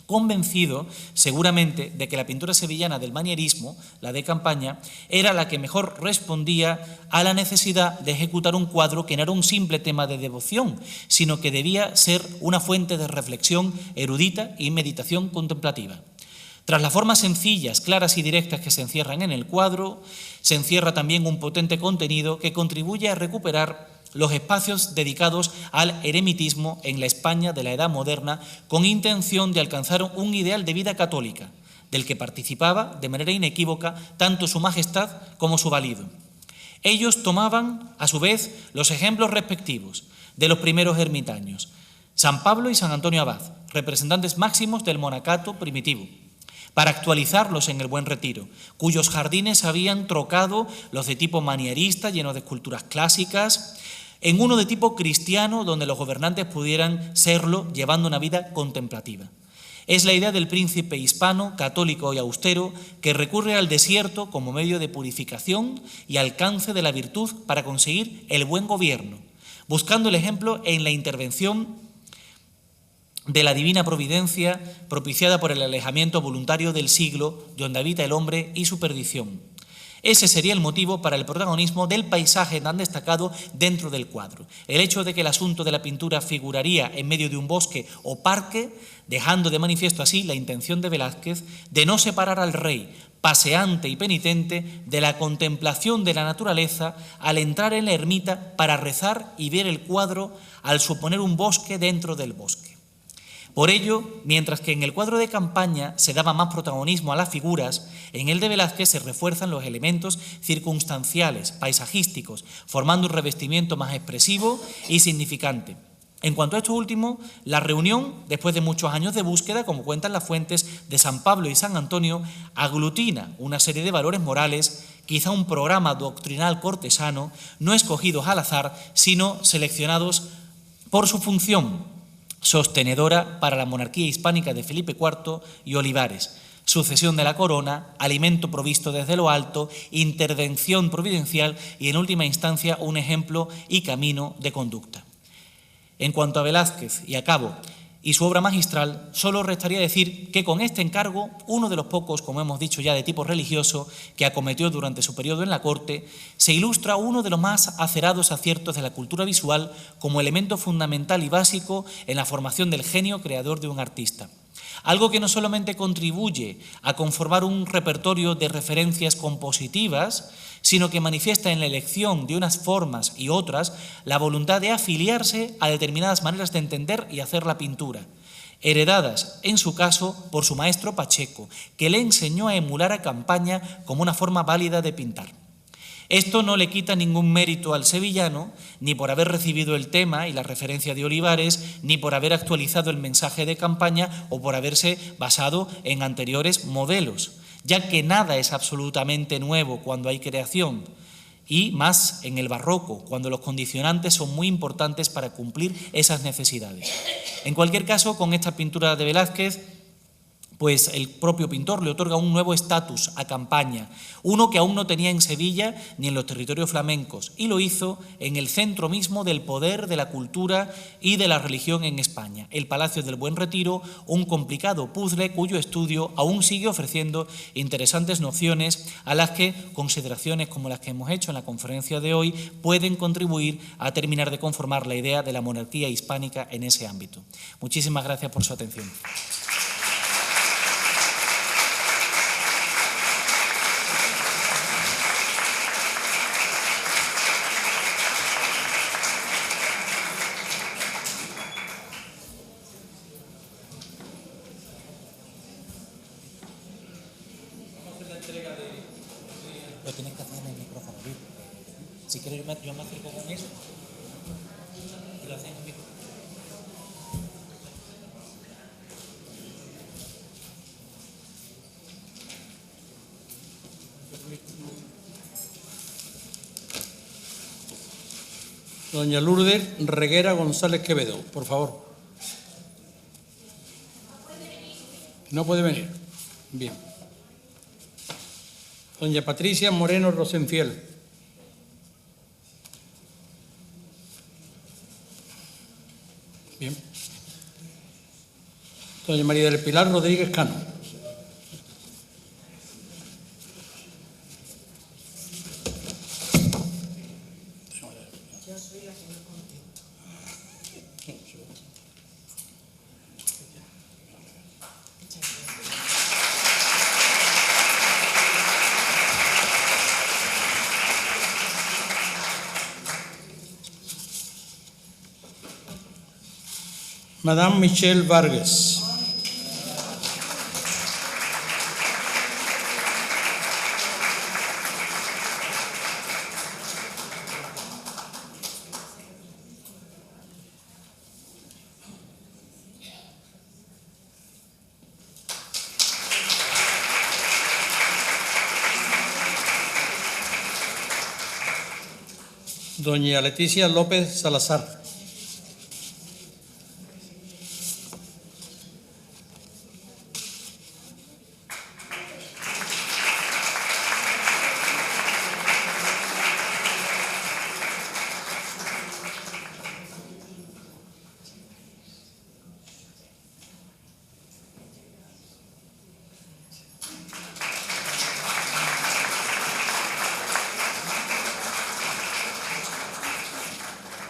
convencido seguramente de que la pintura sevillana del manierismo, la de Campaña, era la que mejor respondía a la necesidad de ejecutar un cuadro que no era un simple tema de devoción, sino que debía ser una fuente de reflexión erudita y meditación contemplativa. Tras las formas sencillas, claras y directas que se encierran en el cuadro, se encierra también un potente contenido que contribuye a recuperar los espacios dedicados al eremitismo en la España de la Edad Moderna, con intención de alcanzar un ideal de vida católica, del que participaba de manera inequívoca tanto su majestad como su valido. Ellos tomaban, a su vez, los ejemplos respectivos de los primeros ermitaños, San Pablo y San Antonio Abad, representantes máximos del monacato primitivo. para actualizarlos en el Buen Retiro, cuyos jardines habían trocado los de tipo manierista, llenos de esculturas clásicas, en uno de tipo cristiano, donde los gobernantes pudieran serlo llevando una vida contemplativa. Es la idea del príncipe hispano, católico y austero, que recurre al desierto como medio de purificación y alcance de la virtud para conseguir el buen gobierno, buscando el ejemplo en la intervención de la divina providencia propiciada por el alejamiento voluntario del siglo donde habita el hombre y su perdición. Ese sería el motivo para el protagonismo del paisaje tan destacado dentro del cuadro. El hecho de que el asunto de la pintura figuraría en medio de un bosque o parque, dejando de manifiesto así la intención de Velázquez de no separar al rey, paseante y penitente, de la contemplación de la naturaleza al entrar en la ermita para rezar y ver el cuadro al suponer un bosque dentro del bosque. Por ello, mientras que en el cuadro de campaña se daba más protagonismo a las figuras, en el de Velázquez se refuerzan los elementos circunstanciales, paisajísticos, formando un revestimiento más expresivo y significante. En cuanto a esto último, la reunión, después de muchos años de búsqueda, como cuentan las fuentes de San Pablo y San Antonio, aglutina una serie de valores morales, quizá un programa doctrinal cortesano, no escogidos al azar, sino seleccionados por su función sostenedora para la monarquía hispánica de Felipe IV y Olivares, sucesión de la corona, alimento provisto desde lo alto, intervención providencial y, en última instancia, un ejemplo y camino de conducta. En cuanto a Velázquez, y acabo, y su obra magistral, solo restaría decir que con este encargo, uno de los pocos, como hemos dicho ya, de tipo religioso que acometió durante su periodo en la corte, se ilustra uno de los más acerados aciertos de la cultura visual como elemento fundamental y básico en la formación del genio creador de un artista. Algo que no solamente contribuye a conformar un repertorio de referencias compositivas, sino que manifiesta en la elección de unas formas y otras la voluntad de afiliarse a determinadas maneras de entender y hacer la pintura, heredadas, en su caso, por su maestro Pacheco, que le enseñó a emular a Campaña como una forma válida de pintar. Esto no le quita ningún mérito al sevillano, ni por haber recibido el tema y la referencia de Olivares, ni por haber actualizado el mensaje de Campaña o por haberse basado en anteriores modelos, ya que nada es absolutamente nuevo cuando hay creación, y más en el barroco, cuando los condicionantes son muy importantes para cumplir esas necesidades. En cualquier caso, con esta pintura de Velázquez, pues el propio pintor le otorga un nuevo estatus a Campaña, uno que aún no tenía en Sevilla ni en los territorios flamencos, y lo hizo en el centro mismo del poder, de la cultura y de la religión en España, el Palacio del Buen Retiro, un complicado puzzle cuyo estudio aún sigue ofreciendo interesantes nociones a las que consideraciones como las que hemos hecho en la conferencia de hoy pueden contribuir a terminar de conformar la idea de la monarquía hispánica en ese ámbito. Muchísimas gracias por su atención. Lo tienes que hacer en el micrófono, ¿sí? Si quieres yo me acerco con eso y lo haces en el micrófono. Doña Lourdes Reguera González Quevedo, por favor. No puede venir. Bien. Doña Patricia Moreno Rosenfiel. Bien. Doña María del Pilar Rodríguez Cano. Madame Michelle Vargas. Doña Leticia López Salazar.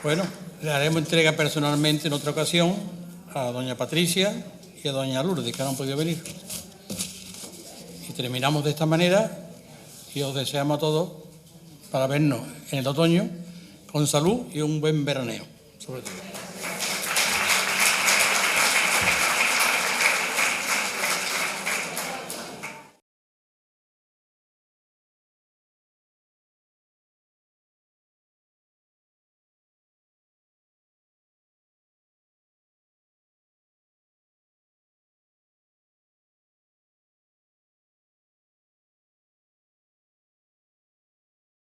Bueno, le haremos entrega personalmente en otra ocasión a doña Patricia y a doña Lourdes, que no han podido venir. Y terminamos de esta manera y os deseamos a todos para vernos en el otoño con salud y un buen veraneo, sobre todo.